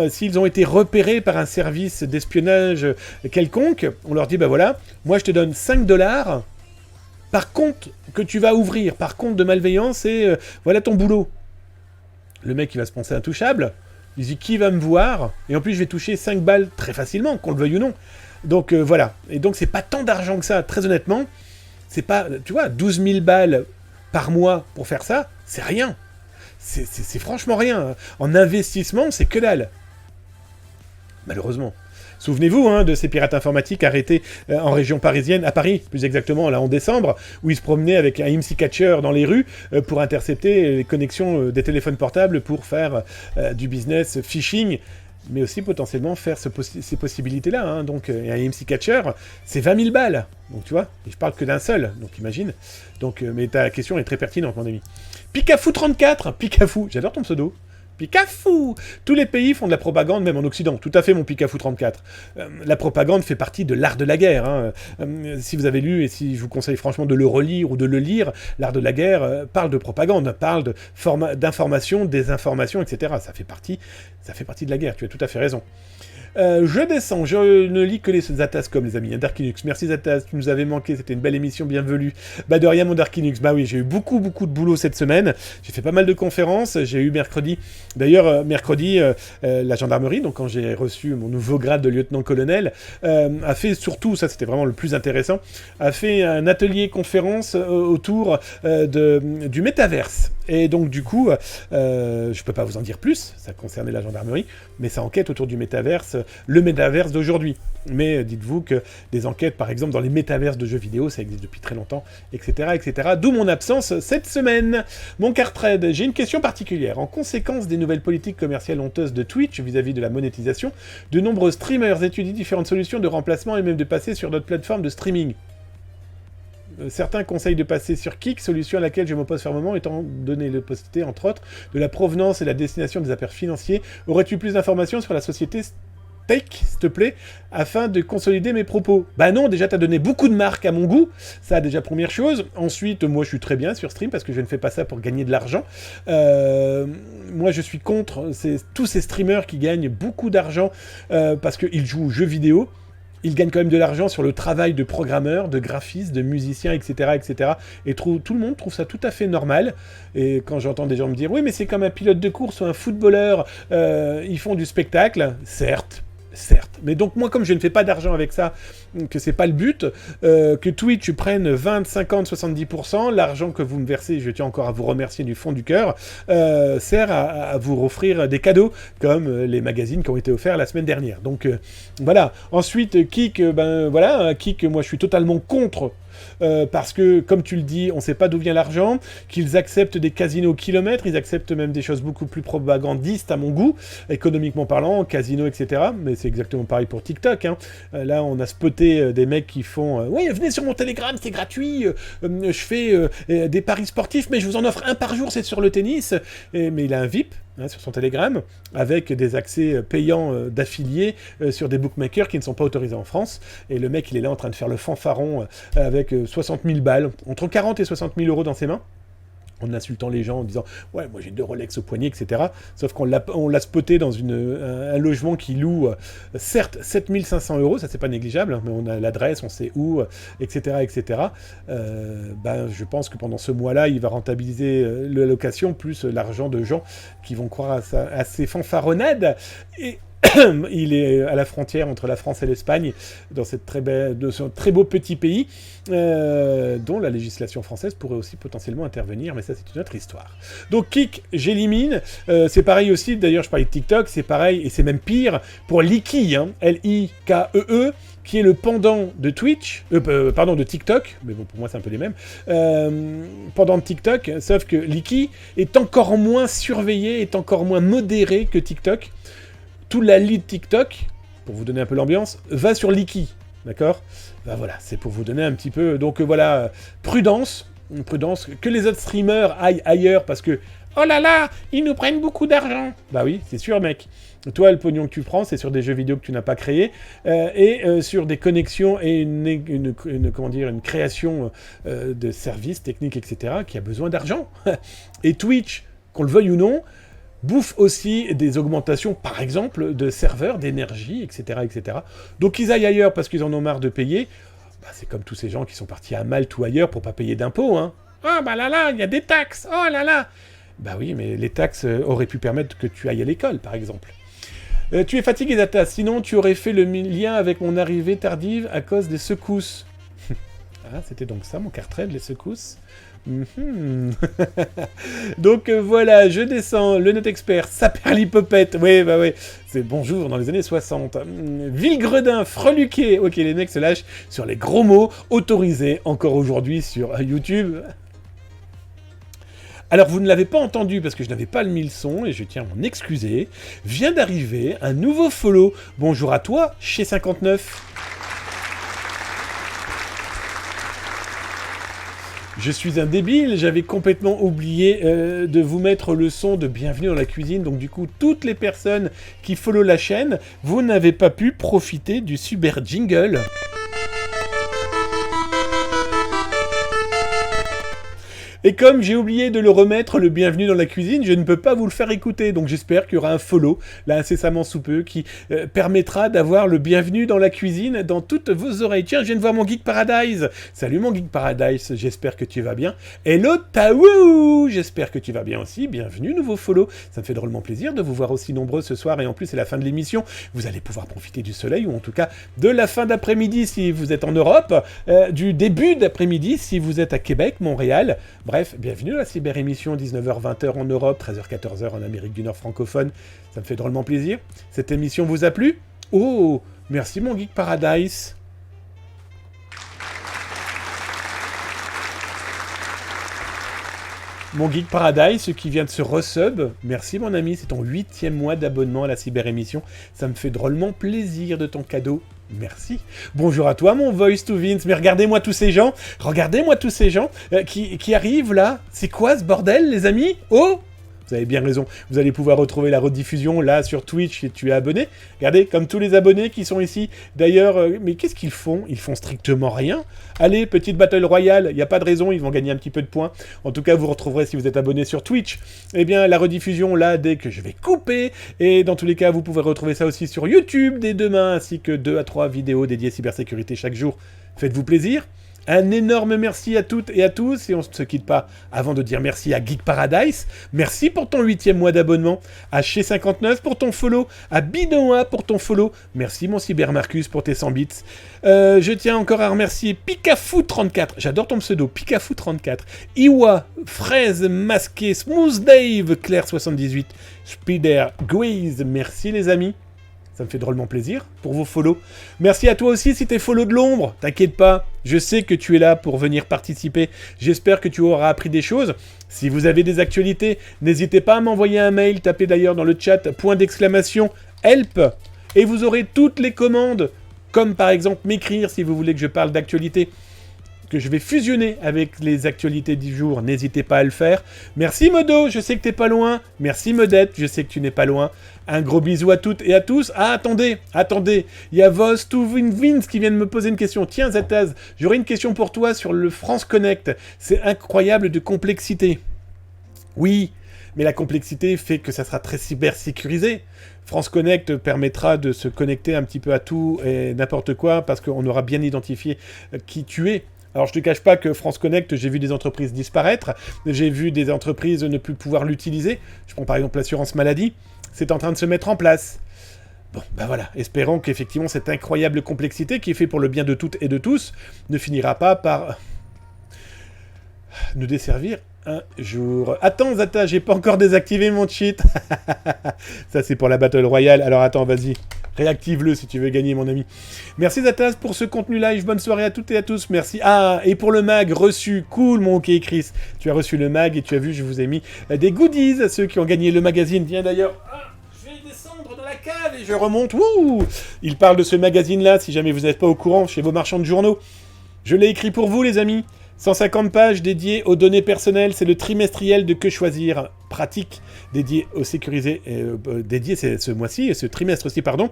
s'ils ont été repérés par un service d'espionnage quelconque, on leur dit, moi je te donne 5$ par compte que tu vas ouvrir, par compte de malveillance, et voilà ton boulot. Le mec, il va se penser intouchable, il dit, qui va me voir? Et en plus, je vais toucher 5 balles très facilement, qu'on le veuille ou non. Donc voilà, et donc c'est pas tant d'argent que ça, très honnêtement, c'est pas, 12 000 balles par mois pour faire ça, c'est rien. C'est franchement rien. En investissement, c'est que dalle. Malheureusement. Souvenez-vous de ces pirates informatiques arrêtés en région parisienne, à Paris plus exactement, là en décembre, où ils se promenaient avec un IMSI catcher dans les rues pour intercepter les connexions des téléphones portables pour faire du business phishing, mais aussi potentiellement faire ces possibilités-là. Donc un IMSI catcher, c'est 20 000 balles. Donc tu vois, et je parle que d'un seul, donc imagine. Donc, mais ta question est très pertinente, mon ami. Picafou34, Picafou, j'adore ton pseudo. Picafou! Tous les pays font de la propagande, même en Occident. Tout à fait, mon Picafou 34. La propagande fait partie de l'art de la guerre. Si vous avez lu, et si je vous conseille franchement de le relire ou de le lire, l'art de la guerre parle de propagande, parle d'information, désinformation, etc. Ça fait partie de la guerre, tu as tout à fait raison. Je descends, je ne lis que les Zatascom, les amis. Darkinux, merci Zatas, tu nous avais manqué, c'était une belle émission, bienvenue. Bah de rien mon Darkinux, bah oui, j'ai eu beaucoup de boulot cette semaine, j'ai fait pas mal de conférences, j'ai eu mercredi, d'ailleurs mercredi, la gendarmerie, donc quand j'ai reçu mon nouveau grade de lieutenant-colonel, a fait surtout, ça c'était vraiment le plus intéressant, a fait un atelier conférence autour du métaverse. Et donc du coup, je peux pas vous en dire plus, ça concernait la gendarmerie, mais ça enquête autour du métaverse, le métaverse d'aujourd'hui. Mais dites-vous que des enquêtes, par exemple, dans les métaverses de jeux vidéo, ça existe depuis très longtemps, etc., etc. D'où mon absence cette semaine. Mon Cartrade, j'ai une question particulière. En conséquence des nouvelles politiques commerciales honteuses de Twitch vis-à-vis de la monétisation, de nombreux streamers étudient différentes solutions de remplacement et même de passer sur d'autres plateformes de streaming. Certains conseillent de passer sur Kik, solution à laquelle je m'oppose fermement, étant donné le posté, entre autres, de la provenance et la destination des affaires financiers. Aurais-tu plus d'informations sur la société Stake, s'il te plaît, afin de consolider mes propos? Bah non, déjà t'as donné beaucoup de marques à mon goût, ça déjà première chose. Ensuite, moi je suis très bien sur stream parce que je ne fais pas ça pour gagner de l'argent. Moi je suis contre tous ces streamers qui gagnent beaucoup d'argent parce qu'ils jouent aux jeux vidéo. Ils gagnent quand même de l'argent sur le travail de programmeurs, de graphistes, de musiciens, etc., etc. Et tout le monde trouve ça tout à fait normal. Et quand j'entends des gens me dire « Oui, mais c'est comme un pilote de course ou un footballeur, ils font du spectacle », certes. Mais donc moi, comme je ne fais pas d'argent avec ça, que c'est pas le but, que Twitch prenne 20, 50, 70%, l'argent que vous me versez, je tiens encore à vous remercier du fond du cœur, sert à vous offrir des cadeaux, comme les magazines qui ont été offerts la semaine dernière. Donc voilà. Ensuite, Kik, Kik, moi je suis totalement contre. Parce que, comme tu le dis, on ne sait pas d'où vient l'argent, qu'ils acceptent des casinos au kilomètre, ils acceptent même des choses beaucoup plus propagandistes à mon goût, économiquement parlant, casinos, etc. Mais c'est exactement pareil pour TikTok. Là, on a spoté des mecs qui font « Ouais, venez sur mon Telegram, c'est gratuit, je fais des paris sportifs, mais je vous en offre un par jour, c'est sur le tennis. » Mais il a un VIP. Sur son Telegram, avec des accès payants d'affiliés sur des bookmakers qui ne sont pas autorisés en France. Et le mec, il est là en train de faire le fanfaron avec 60 000 balles, entre 40 et 60 000 euros dans ses mains, en insultant les gens, en disant « Ouais, moi j'ai 2 Rolex au poignet, etc. » Sauf qu'on l'a spoté dans un logement qui loue, certes, 7 500 euros, ça c'est pas négligeable, mais on a l'adresse, on sait où, etc., etc. Je pense que pendant ce mois-là, il va rentabiliser la location, plus l'argent de gens qui vont croire à ces fanfaronnades. Et il est à la frontière entre la France et l'Espagne, dans ce très beau petit pays, dont la législation française pourrait aussi potentiellement intervenir, mais ça c'est une autre histoire. Donc Kik, j'élimine. C'est pareil aussi, d'ailleurs je parlais de TikTok, c'est pareil, et c'est même pire, pour Likee, L-I-K-E-E, qui est le pendant de Twitch, de TikTok, mais bon, pour moi c'est un peu les mêmes, pendant de TikTok, sauf que Likee est encore moins surveillé, est encore moins modéré que TikTok. Tout la lead TikTok, pour vous donner un peu l'ambiance, va sur Likee, d'accord ? Voilà, c'est pour vous donner un petit peu... Donc voilà, prudence, que les autres streamers aillent ailleurs, parce que, oh là là, ils nous prennent beaucoup d'argent. Bah oui, c'est sûr, mec. Toi, le pognon que tu prends, c'est sur des jeux vidéo que tu n'as pas créés, et sur des connexions et une création de services techniques, etc., qui a besoin d'argent. Et Twitch, qu'on le veuille ou non, bouffe aussi des augmentations, par exemple, de serveurs, d'énergie, etc., etc. Donc ils aillent ailleurs parce qu'ils en ont marre de payer. C'est comme tous ces gens qui sont partis à Malte ou ailleurs pour pas payer d'impôts. Ah bah là, il y a des taxes. Oh là là. Bah oui, mais les taxes auraient pu permettre que tu ailles à l'école, par exemple. Tu es fatigué, Data. Sinon, tu aurais fait le lien avec mon arrivée tardive à cause des secousses. Ah, c'était donc ça, mon cartrait, les secousses. Mhm. Donc voilà, je descends, le Note Expert, Saperlipopette, oui, bah oui, c'est bonjour dans les années 60. Villegredin, Freluquet, ok, les mecs se lâchent sur les gros mots, autorisés encore aujourd'hui sur YouTube. Alors vous ne l'avez pas entendu parce que je n'avais pas mis le son et je tiens à m'en excuser. Vient d'arriver un nouveau follow. Bonjour à toi, chez 59. Je suis un débile, j'avais complètement oublié de vous mettre le son de Bienvenue dans la cuisine, donc du coup, toutes les personnes qui follow la chaîne, vous n'avez pas pu profiter du super jingle. Et comme j'ai oublié de le remettre, le bienvenue dans la cuisine, je ne peux pas vous le faire écouter. Donc j'espère qu'il y aura un follow, là incessamment sous peu, qui permettra d'avoir le bienvenue dans la cuisine dans toutes vos oreilles. Tiens, je viens de voir mon Geek Paradise. Salut mon Geek Paradise, j'espère que tu vas bien. Hello Taou, j'espère que tu vas bien aussi. Bienvenue, nouveau follow. Ça me fait drôlement plaisir de vous voir aussi nombreux ce soir. Et en plus, c'est la fin de l'émission. Vous allez pouvoir profiter du soleil, ou en tout cas de la fin d'après-midi si vous êtes en Europe, du début d'après-midi si vous êtes à Québec, Montréal. Bref, bienvenue à la cyber-émission, 19h-20h en Europe, 13h-14h en Amérique du Nord francophone. Ça me fait drôlement plaisir. Cette émission vous a plu? Oh, merci mon Geek Paradise. Mon Geek Paradise, qui vient de se resub, merci mon ami, c'est ton 8e mois d'abonnement à la cyber-émission. Ça me fait drôlement plaisir de ton cadeau. Merci. Bonjour à toi, mon Voice to Vince. Mais regardez-moi tous ces gens. Regardez-moi tous ces gens qui arrivent là. C'est quoi ce bordel, les amis? Oh! Vous avez bien raison. Vous allez pouvoir retrouver la rediffusion là sur Twitch si tu es abonné. Regardez, comme tous les abonnés qui sont ici. D'ailleurs, mais qu'est-ce qu'ils font? Ils font strictement rien. Allez, petite Battle Royale. Il n'y a pas de raison, ils vont gagner un petit peu de points. En tout cas, vous retrouverez si vous êtes abonné sur Twitch. Eh bien, la rediffusion là, dès que je vais couper. Et dans tous les cas, vous pouvez retrouver ça aussi sur YouTube dès demain, ainsi que 2 à 3 vidéos dédiées cybersécurité chaque jour. Faites-vous plaisir. Un énorme merci à toutes et à tous, et on ne se quitte pas avant de dire merci à Geek Paradise, merci pour ton 8e mois d'abonnement, à Chez 59 pour ton follow, à Binoa pour ton follow, merci mon Cybermarcus pour tes 100 bits. Je tiens encore à remercier Picafou34, j'adore ton pseudo, Picafou34, Iwa, Fraise Masqué, Smooth Dave, Claire78, Spider, Guiz, merci les amis. Ça me fait drôlement plaisir pour vos follow. Merci à toi aussi si t'es follow de l'ombre. T'inquiète pas, je sais que tu es là pour venir participer. J'espère que tu auras appris des choses. Si vous avez des actualités, n'hésitez pas à m'envoyer un mail. Tapez d'ailleurs dans le chat !help et vous aurez toutes les commandes. Comme par exemple m'écrire si vous voulez que je parle d'actualité, que je vais fusionner avec les actualités du jour, n'hésitez pas à le faire. Merci Modo, je sais que t'es pas loin. Merci Modette, je sais que tu n'es pas loin. Un gros bisou à toutes et à tous. Ah, attendez, il y a Vos to Vince qui vient de me poser une question. Tiens Zataz, j'aurais une question pour toi sur le France Connect. C'est incroyable de complexité. Oui, mais la complexité fait que ça sera très cybersécurisé. France Connect permettra de se connecter un petit peu à tout et n'importe quoi, parce qu'on aura bien identifié qui tu es. Alors je te cache pas que France Connect, j'ai vu des entreprises disparaître, j'ai vu des entreprises ne plus pouvoir l'utiliser. Je prends par exemple l'assurance maladie, c'est en train de se mettre en place. Bon, ben voilà, espérons qu'effectivement cette incroyable complexité qui est faite pour le bien de toutes et de tous ne finira pas par nous desservir un jour. Attends Zata, j'ai pas encore désactivé mon cheat. Ça c'est pour la Battle Royale, alors attends, vas-y. Réactive-le si tu veux gagner, mon ami. Merci Zataz pour ce contenu live. Bonne soirée à toutes et à tous. Merci. Ah, et pour le mag reçu. Cool, mon OK Chris. Tu as reçu le mag et tu as vu, je vous ai mis des goodies à ceux qui ont gagné le magazine. Viens d'ailleurs. Ah, je vais descendre dans la cave et je remonte. Wouh! Il parle de ce magazine-là, si jamais vous n'êtes pas au courant, chez vos marchands de journaux. Je l'ai écrit pour vous, les amis. 150 pages dédiées aux données personnelles, c'est le trimestriel de Que Choisir, pratique, dédié aux sécurisés, dédié ce mois-ci, ce trimestre-ci, pardon,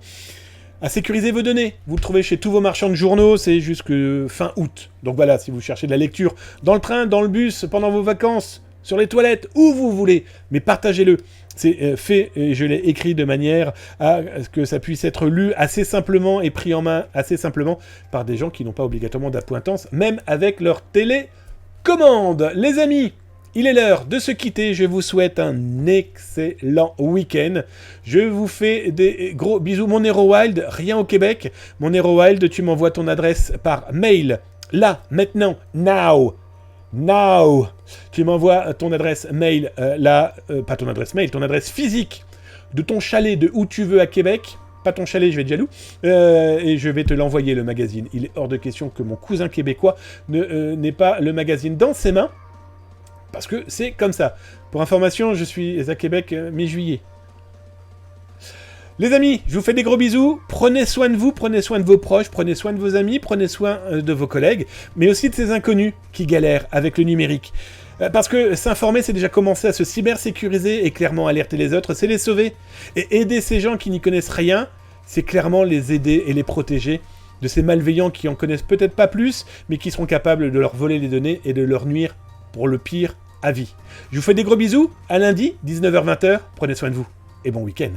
à sécuriser vos données. Vous le trouvez chez tous vos marchands de journaux, c'est jusque fin août. Donc voilà, si vous cherchez de la lecture dans le train, dans le bus, pendant vos vacances, sur les toilettes, où vous voulez, mais partagez-le. C'est fait, et je l'ai écrit de manière à ce que ça puisse être lu assez simplement et pris en main assez simplement par des gens qui n'ont pas obligatoirement d'appointance, même avec leur télécommande. Les amis, il est l'heure de se quitter. Je vous souhaite un excellent week-end. Je vous fais des gros bisous. Mon Hero Wild, rien au Québec. Mon Hero Wild, tu m'envoies ton adresse par mail. là, maintenant, now, tu m'envoies ton adresse mail, pas ton adresse mail, ton adresse physique de ton chalet de où tu veux à Québec, pas ton chalet, je vais être jaloux, et je vais te l'envoyer, le magazine. Il est hors de question que mon cousin québécois n'ait pas le magazine dans ses mains, parce que c'est comme ça. Pour information, je suis à Québec mi-juillet. Les amis, je vous fais des gros bisous, prenez soin de vous, prenez soin de vos proches, prenez soin de vos amis, prenez soin de vos collègues, mais aussi de ces inconnus qui galèrent avec le numérique. Parce que s'informer, c'est déjà commencer à se cybersécuriser et clairement alerter les autres, c'est les sauver. Et aider ces gens qui n'y connaissent rien, c'est clairement les aider et les protéger de ces malveillants qui en connaissent peut-être pas plus, mais qui seront capables de leur voler les données et de leur nuire pour le pire à vie. Je vous fais des gros bisous, à lundi, 19h-20h, prenez soin de vous, et bon week-end.